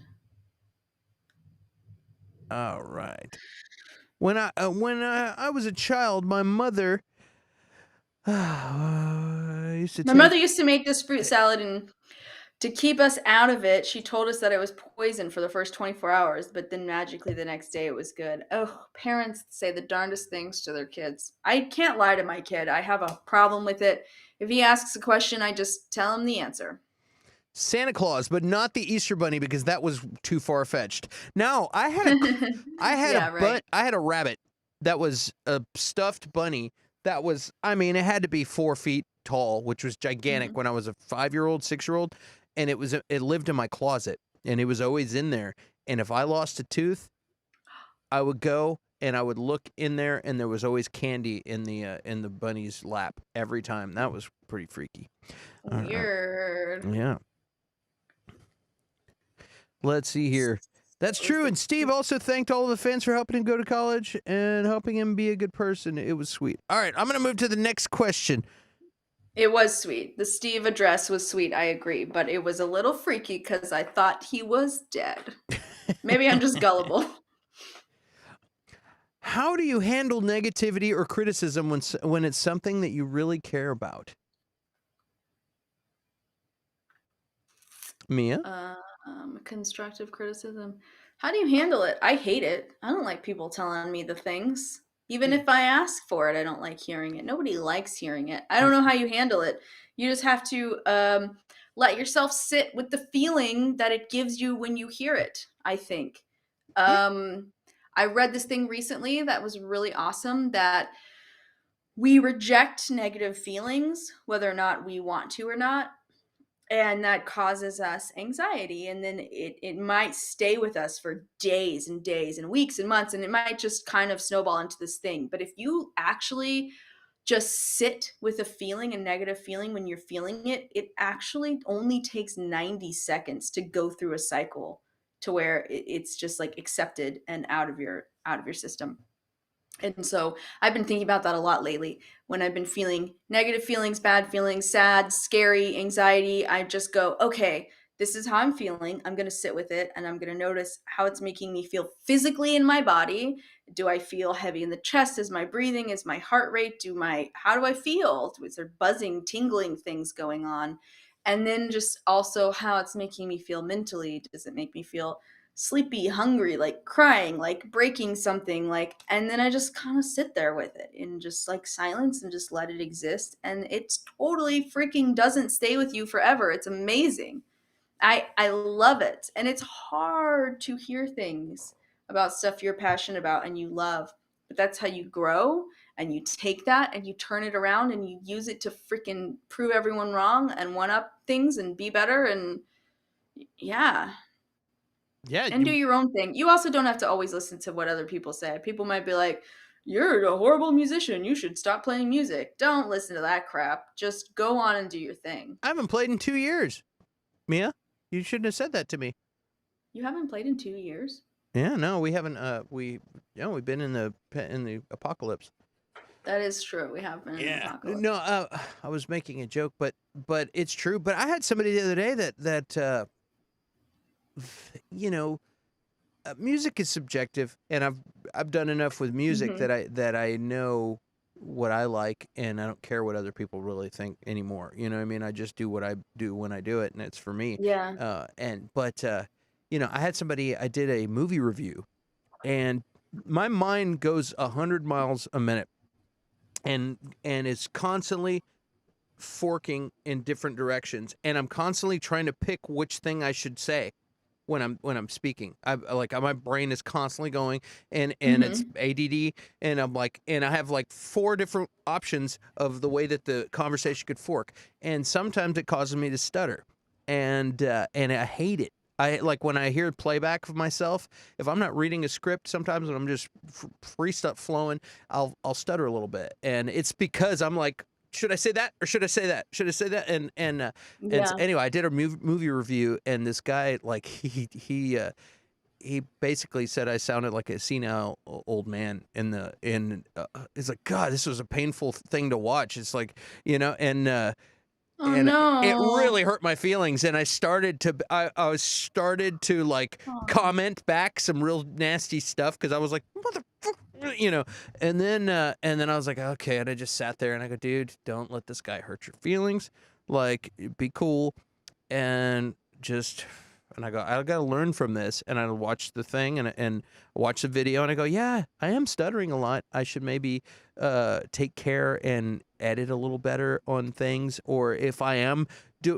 All right. When I was a child, my mother used to. My mother used to make this fruit salad, and to keep us out of it, she told us that it was poison for the first 24 hours, but then magically the next day it was good. Oh, parents say the darndest things to their kids. I can't lie to my kid. I have a problem with it. If he asks a question, I just tell him the answer. Santa Claus, but not the Easter Bunny because that was too far fetched. Now I had a rabbit that was a stuffed bunny that was, I mean, it had to be 4 feet tall, which was gigantic when I was a 5-year-old, 6-year-old, and it lived in my closet and it was always in there. And if I lost a tooth, I would go and I would look in there, and there was always candy in the bunny's lap every time. That was pretty freaky. Weird. Yeah. Let's see here. That's true. And Steve also thanked all of the fans for helping him go to college and helping him be a good person. It was sweet. All right, I'm going to move to the next question. It was sweet. The Steve address was sweet, I agree. But it was a little freaky because I thought he was dead. Maybe I'm just gullible. How do you handle negativity or criticism when it's something that you really care about? Mia? Constructive criticism. How do you handle it? I hate it. I don't like people telling me the things. Even if I ask for it, I don't like hearing it. Nobody likes hearing it. I don't know how you handle it. You just have to let yourself sit with the feeling that it gives you when you hear it, I think. I read this thing recently that was really awesome, that we reject negative feelings, whether or not we want to or not. And that causes us anxiety. And then it might stay with us for days and days and weeks and months. And it might just kind of snowball into this thing. But if you actually just sit with a feeling, a negative feeling, when you're feeling it, it actually only takes 90 seconds to go through a cycle to where it's just like accepted and out of your system. And so I've been thinking about that a lot lately. When I've been feeling negative feelings, bad feelings, sad, scary, anxiety, I just go, okay, this is how I'm feeling. I'm going to sit with it, and I'm going to notice how it's making me feel physically in my body. Do I feel heavy in the chest? Is my breathing? Is my heart rate? How do I feel? Is there buzzing, tingling things going on? And then just also how it's making me feel mentally. Does it make me feel sleepy, hungry, like crying, like breaking something, and then I just kind of sit there with it in just like silence and just let it exist. And it totally freaking doesn't stay with you forever. It's amazing. I love it. And it's hard to hear things about stuff you're passionate about and you love, but that's how you grow. And you take that and you turn it around and you use it to freaking prove everyone wrong and one up things and be better. And yeah. Yeah. And do your own thing. You also don't have to always listen to what other people say. People might be like, you're a horrible musician. You should stop playing music. Don't listen to that crap. Just go on and do your thing. I haven't played in 2 years. Mia, you shouldn't have said that to me. You haven't played in 2 years? Yeah, no, we haven't. We've been in the apocalypse. That is true. We have been in the apocalypse. No, I was making a joke, but it's true. But I had somebody the other day that music is subjective, and I've done enough with music that I know what I like, and I don't care what other people really think anymore. You know what I mean? I just do what I do when I do it, and it's for me. Yeah. I had somebody. I did a movie review, and my mind goes 100 miles a minute, and it's constantly forking in different directions, and I'm constantly trying to pick which thing I should say when I'm speaking. My brain is constantly going, and it's Mhm. ADD, and I have like 4 different options of the way that the conversation could fork, and sometimes it causes me to stutter, and I hate it. I like when I hear playback of myself. If I'm not reading a script, sometimes when I'm just free stuff flowing, I'll stutter a little bit, and it's because I'm like, should I say that or should I say that? Should I say that? Yeah. Anyway, I did a movie review, and this guy, like, he basically said I sounded like a senile old man it's like, God, this was a painful thing to watch. It's like, Oh and it no. really hurt my feelings, and I started to like Aw. comment back some real nasty stuff, because I was like, motherfucker, and then I was like, okay, and I just sat there and I go, dude, don't let this guy hurt your feelings, like, be cool, and just, and I go, I gotta learn from this, and I watch the thing, and watch the video, and I go, yeah, I am stuttering a lot. I should maybe take care and edit a little better on things, or if I am,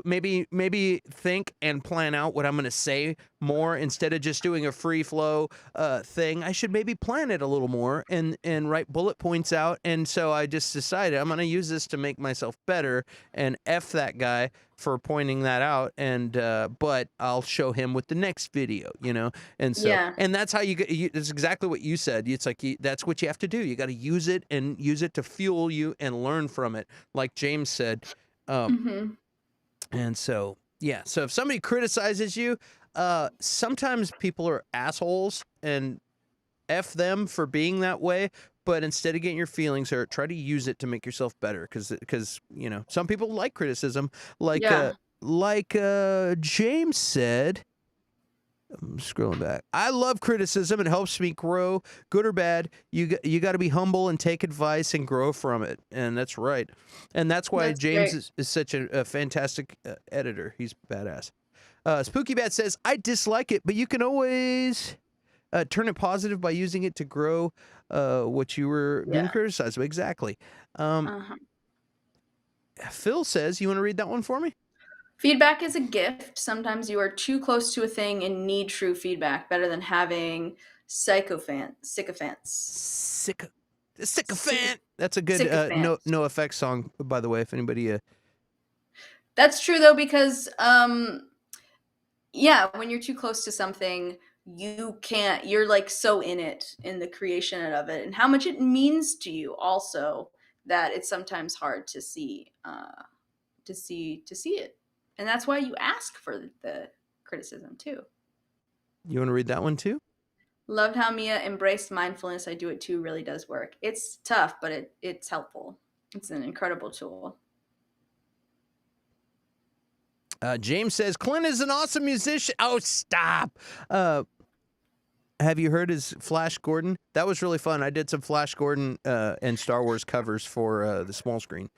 maybe think and plan out what I'm going to say more, instead of just doing a free flow thing. I should maybe plan it a little more, and write bullet points out. And so I just decided I'm going to use this to make myself better, and F that guy for pointing that out, and but I'll show him with the next video, and so, Yeah. and that's how that's exactly what you said. It's like, that's what you have to do. You got to use it, and use it to fuel you and learn from it, like James said. Mhm. And so, yeah. So if somebody criticizes you, sometimes people are assholes, and F them for being that way. But instead of getting your feelings hurt, try to use it to make yourself better. Because some people like criticism, like Yeah. James said. I'm scrolling back. I love criticism. It helps me grow, good or bad. You got to be humble and take advice and grow from it. And that's right. And that's why That's James great. is such a fantastic editor. He's badass. Spooky Bat says, I dislike it, but you can always turn it positive by using it to grow what you were being Yeah. criticized of. Exactly. Uh-huh. Phil says, you want to read that one for me? Feedback is a gift. Sometimes you are too close to a thing and need true feedback, better than having sycophants. Sycophant. That's a good Sycophants. no effects song, by the way, if anybody That's true though, because yeah, when you're too close to something, you're like so in the creation of it, and how much it means to you also, that it's sometimes hard to see it. And that's why you ask for the criticism too. You want to read that one too? Loved how Mia embraced mindfulness. I do it too really does work. It's tough, but it's helpful. It's an incredible tool. James says, Clint is an awesome musician. Oh, stop. Have you heard his Flash Gordon? That was really fun. I did some Flash Gordon and Star Wars covers for the small screen.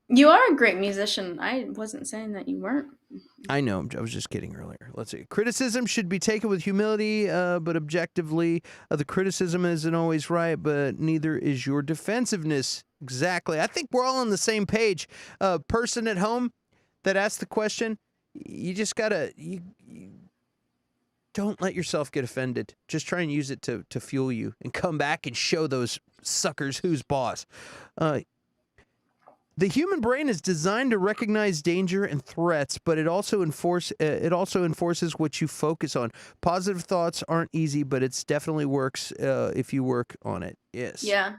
You are a great musician. I wasn't saying that you weren't. I know. I was just kidding earlier. Let's see. Criticism should be taken with humility, but objectively. The criticism isn't always right, but neither is your defensiveness. Exactly. I think we're all on the same page. Person at home that asked the question, you just gotta you don't let yourself get offended. Just try and use it to fuel you, and come back and show those suckers who's boss. The human brain is designed to recognize danger and threats, but it also enforces what you focus on. Positive thoughts aren't easy, but it definitely works if you work on it. Yes. Yeah.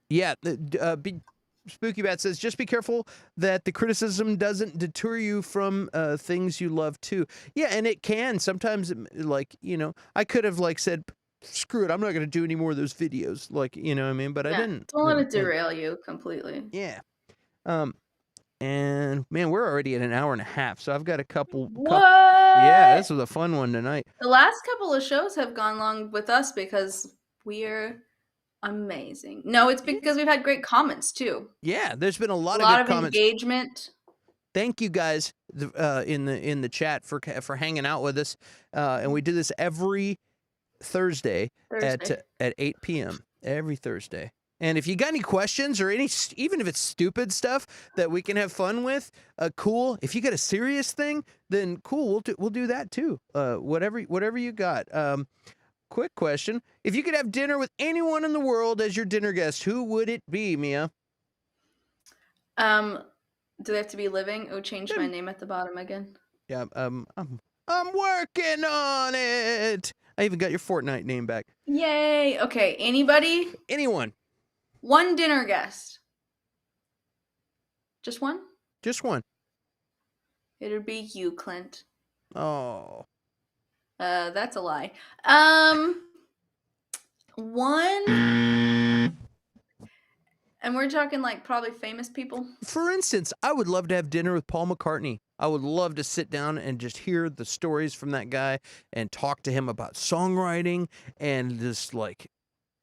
Yeah. Spooky Bat says, just be careful that the criticism doesn't deter you from things you love too. Yeah, and it can. Sometimes, like, I could have, like, said, screw it, I'm not going to do any more of those videos. Like, you know what I mean? But I didn't. Don't let it derail you completely. Yeah. And, man, we're already at an hour and a half, so I've got a couple. What? Yeah, this was a fun one tonight. The last couple of shows have gone long with us because we're Amazing. No, it's because we've had great comments too. Yeah, there's been a A lot of lot good of comments. engagement. Thank you guys in the chat for hanging out with us, and we do this every Thursday, Thursday. at 8 p.m. every Thursday. And if you got any questions or even if it's stupid stuff that we can have fun with, cool. If you got a serious thing, then cool. We'll do that too. Whatever you got. Quick question: if you could have dinner with anyone in the world as your dinner guest, who would it be, Mia? Do they have to be living? Oh, change my name at the bottom again. Yeah. I'm working on it. I even got your Fortnite name back. Yay. Okay. Anybody? Anyone. One dinner guest. Just one? Just one. It'd be you, Clint. Oh. That's a lie. One. And we're talking like probably famous people. For instance, I would love to have dinner with Paul McCartney. I would love to sit down and just hear the stories from that guy and talk to him about songwriting and just like,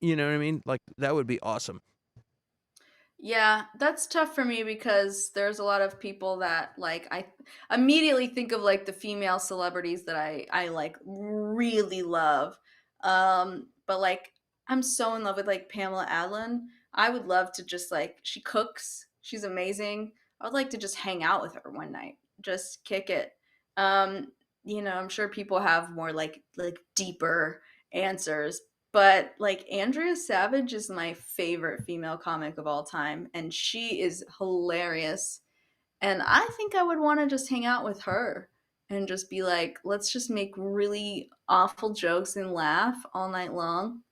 you know what I mean? Like that would be awesome. Yeah, that's tough for me because there's a lot of people that like I immediately think of like the female celebrities that I like really love. But like I'm so in love with like Pamela Adlon. I would love to just like she cooks. She's amazing. I would like to just hang out with her one night. Just kick it. I'm sure people have more like deeper answers, but like Andrea Savage is my favorite female comic of all time, and she is hilarious. And I think I would want to just hang out with her and just be like, let's just make really awful jokes and laugh all night long.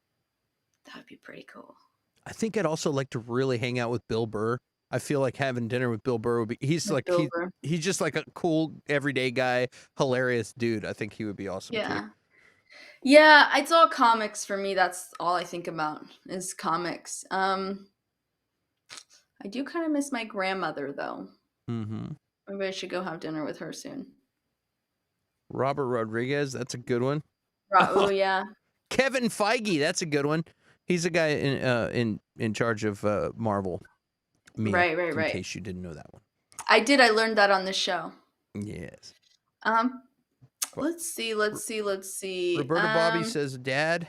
That would be pretty cool. I think I'd also like to really hang out with Bill Burr. I feel like having dinner with Bill Burr would be he's just like a cool everyday guy, hilarious dude. I think he would be awesome too. Yeah, it's all comics for me. That's all I think about is comics. I do kind of miss my grandmother though. Mm-hmm. Maybe I should go have dinner with her soon. Robert Rodriguez, that's a good one. Oh yeah. Kevin Feige, that's a good one. He's a guy in charge of Marvel. Mia, Right. In case you didn't know that one. I did. I learned that on the show. Yes. Let's see. Roberta Bobby says dad.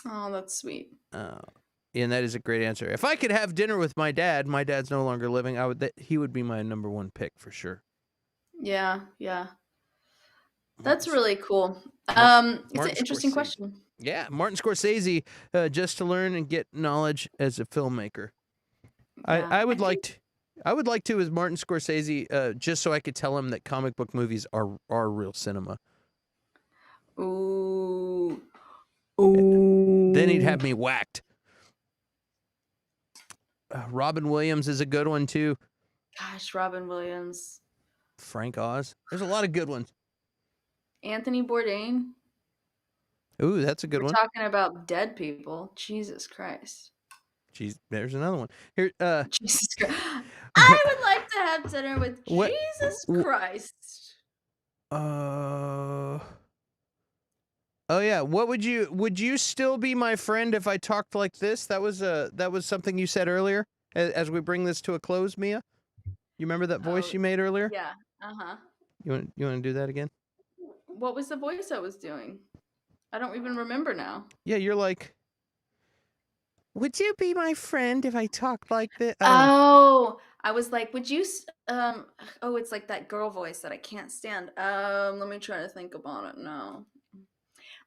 Oh, that's sweet. And that is a great answer. If I could have dinner with my dad's no longer living, he would be my number one pick for sure. Yeah. That's really cool. It's an interesting question. Yeah, Martin Scorsese, just to learn and get knowledge as a filmmaker. Yeah, I would like to as Martin Scorsese, just so I could tell him that comic book movies are real cinema. Ooh. Then he'd have me whacked. Robin Williams is a good one too. Gosh, Robin Williams. Frank Oz. There's a lot of good ones. Anthony Bourdain. Ooh, that's a good one. We're talking about dead people. Jesus Christ. Jeez, there's another one. Here, Jesus Christ. I would like to have dinner with Jesus Christ. Oh yeah, would you still be my friend if I talked like this? That was something you said earlier as we bring this to a close, Mia. You remember that voice you made earlier? Yeah. Uh-huh. You want to do that again? What was the voice I was doing? I don't even remember now. Yeah, you're like, would you be my friend if I talked like this? I was like, would you it's like that girl voice that I can't stand. Let me try to think about it now.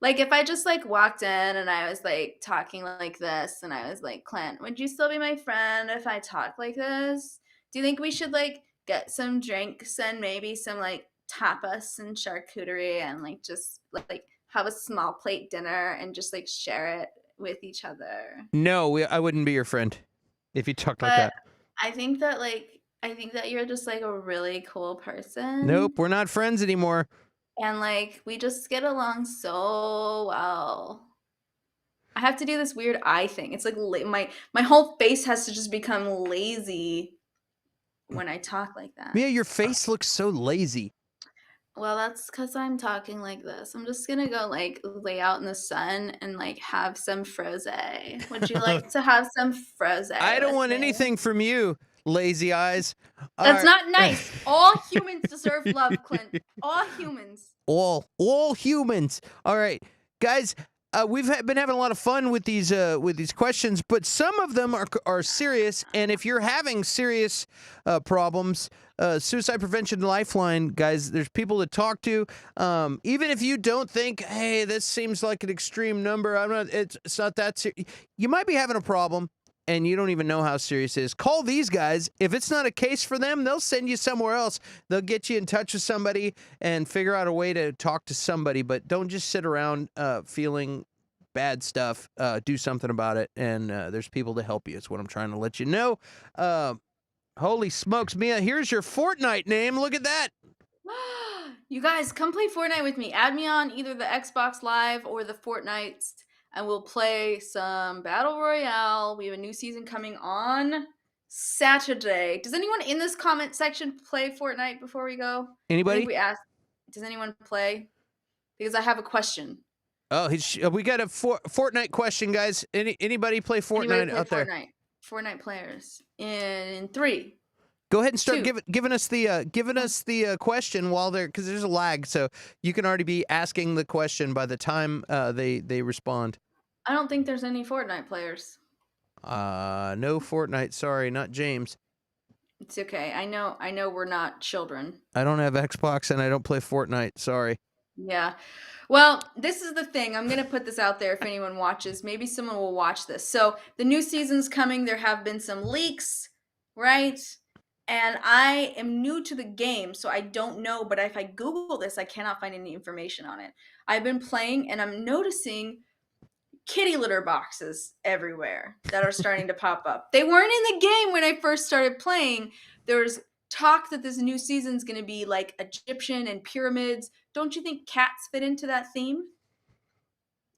Like if I just like walked in and I was like talking like this and I was like, Clint, would you still be my friend if I talk like this? Do you think we should like get some drinks and maybe some like tapas and charcuterie and like just like have a small plate dinner and just like share it with each other? No, I wouldn't be your friend if you talked like that. I think that you're just like a really cool person. Nope, we're not friends anymore. And like we just get along so well. I have to do this weird eye thing. It's like my whole face has to just become lazy when I talk like that. Yeah, your face looks so lazy. Well, that's because I'm talking like this. I'm just gonna go like lay out in the sun and like have some frosé. Would you like to have some frosé I don't with want me? anything from you, lazy eyes. That's All not right. nice. All humans deserve love, Clint. All humans. all humans. All right, guys. We've been having a lot of fun with these questions, but some of them are serious. And if you're having serious problems, Suicide Prevention Lifeline, guys, there's people to talk to. Even if you don't think, hey, this seems like an extreme number, it's not that serious. You might be having a problem and you don't even know how serious it is. Call these guys. If it's not a case for them, they'll send you somewhere else. They'll get you in touch with somebody and figure out a way to talk to somebody. But don't just sit around feeling bad stuff. Do something about it. And there's people to help you. It's what I'm trying to let you know. Holy smokes, Mia, here's your Fortnite name. Look at that. You guys, come play Fortnite with me. Add me on either the Xbox Live or the Fortnite, and we'll play some Battle Royale. We have a new season coming on Saturday. Does anyone in this comment section play Fortnite before we go? I Anybody? think we asked, does anyone play? Because I have a question. Oh, we got a Fortnite question, guys. Anybody play Fortnite Anybody play out there? Fortnite players. In 3. Go ahead and start 2. giving us the question while they're, because there's a lag, so you can already be asking the question by the time they respond. I don't think there's any Fortnite players. No Fortnite. Sorry, not James. It's okay. I know we're not children. I don't have Xbox and I don't play Fortnite. Sorry. Yeah. Well, this is the thing. I'm going to put this out there if anyone watches. Maybe someone will watch this. So the new season's coming. There have been some leaks, right? And I am new to the game, so I don't know. But if I Google this, I cannot find any information on it. I've been playing and I'm noticing kitty litter boxes everywhere that are starting to pop up. They weren't in the game when I first started playing. There's talk that this new season's going to be like Egyptian and pyramids. Don't you think cats fit into that theme?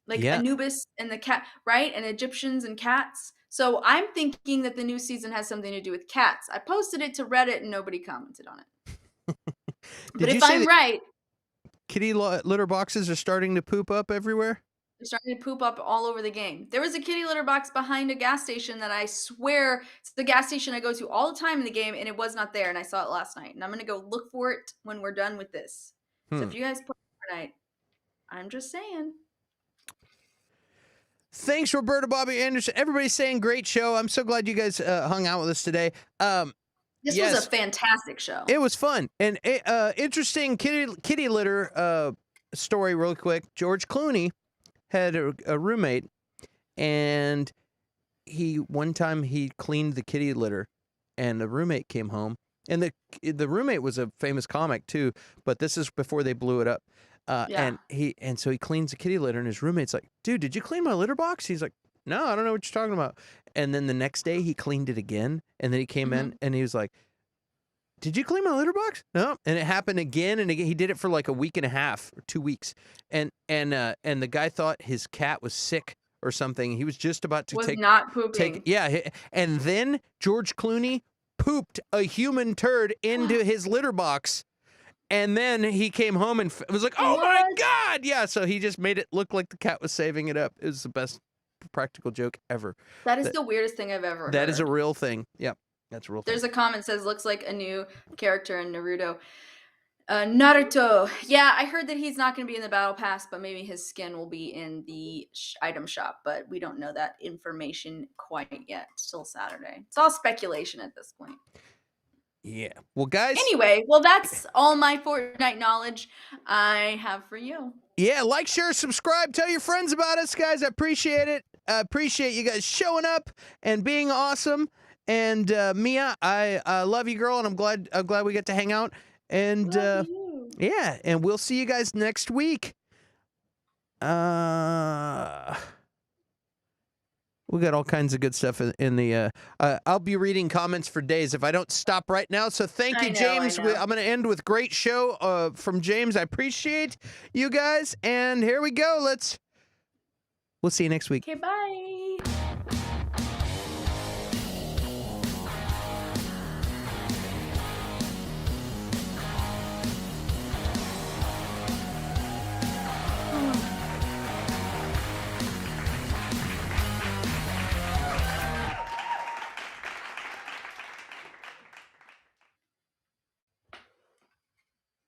Like Yeah. Anubis and the cat, right? And Egyptians and cats. So I'm thinking that the new season has something to do with cats. I posted it to Reddit and nobody commented on it. But if I'm right, kitty litter boxes are starting to poop up everywhere? they're starting to poop up all over the game. There was a kitty litter box behind a gas station that I swear it's the gas station I go to all the time in the game, and it was not there, and I saw it last night. And I'm going to go look for it when we're done with this. So if you guys play Fortnite, I'm just saying. Thanks, Roberta, Bobby Anderson. Everybody's saying great show. I'm so glad you guys hung out with us today. This was a fantastic show. It was fun. And interesting kitty litter story real quick. George Clooney had a roommate, and one time he cleaned the kitty litter, and the roommate came home, and the roommate was a famous comic too, but this is before they blew it up. And so he cleans the kitty litter, and his roommate's like, "Dude, did you clean my litter box?" He's like, "No, I don't know what you're talking about." And then the next day he cleaned it again, and then he came in and he was like, "Did you clean my litter box?" No. And it happened again and again. He did it for like a week and a half or 2 weeks. And the guy thought his cat was sick or something. He was just about to not pooping. And then George Clooney pooped a human turd into his litter box. And then he came home and was like, "Oh my God." Yeah. So he just made it look like the cat was saving it up. It was the best practical joke ever. That is the weirdest thing I've ever heard. That is a real thing. Yep. That's a real thing. There's a comment that says, looks like a new character in Naruto. Naruto. Yeah, I heard that he's not going to be in the battle pass, but maybe his skin will be in the item shop. But we don't know that information quite yet. It's still Saturday. It's all speculation at this point. Yeah. Well, guys. Anyway, well, that's all my Fortnite knowledge I have for you. Yeah, like, share, subscribe, tell your friends about us, guys. I appreciate it. I appreciate you guys showing up and being awesome. And Mia, I love you, girl, and I'm glad we get to hang out. And yeah, and we'll see you guys next week. We got all kinds of good stuff in the. I'll be reading comments for days if I don't stop right now. So thank you, James. I'm going to end with great show from James. I appreciate you guys, and here we go. We'll see you next week. Okay, bye.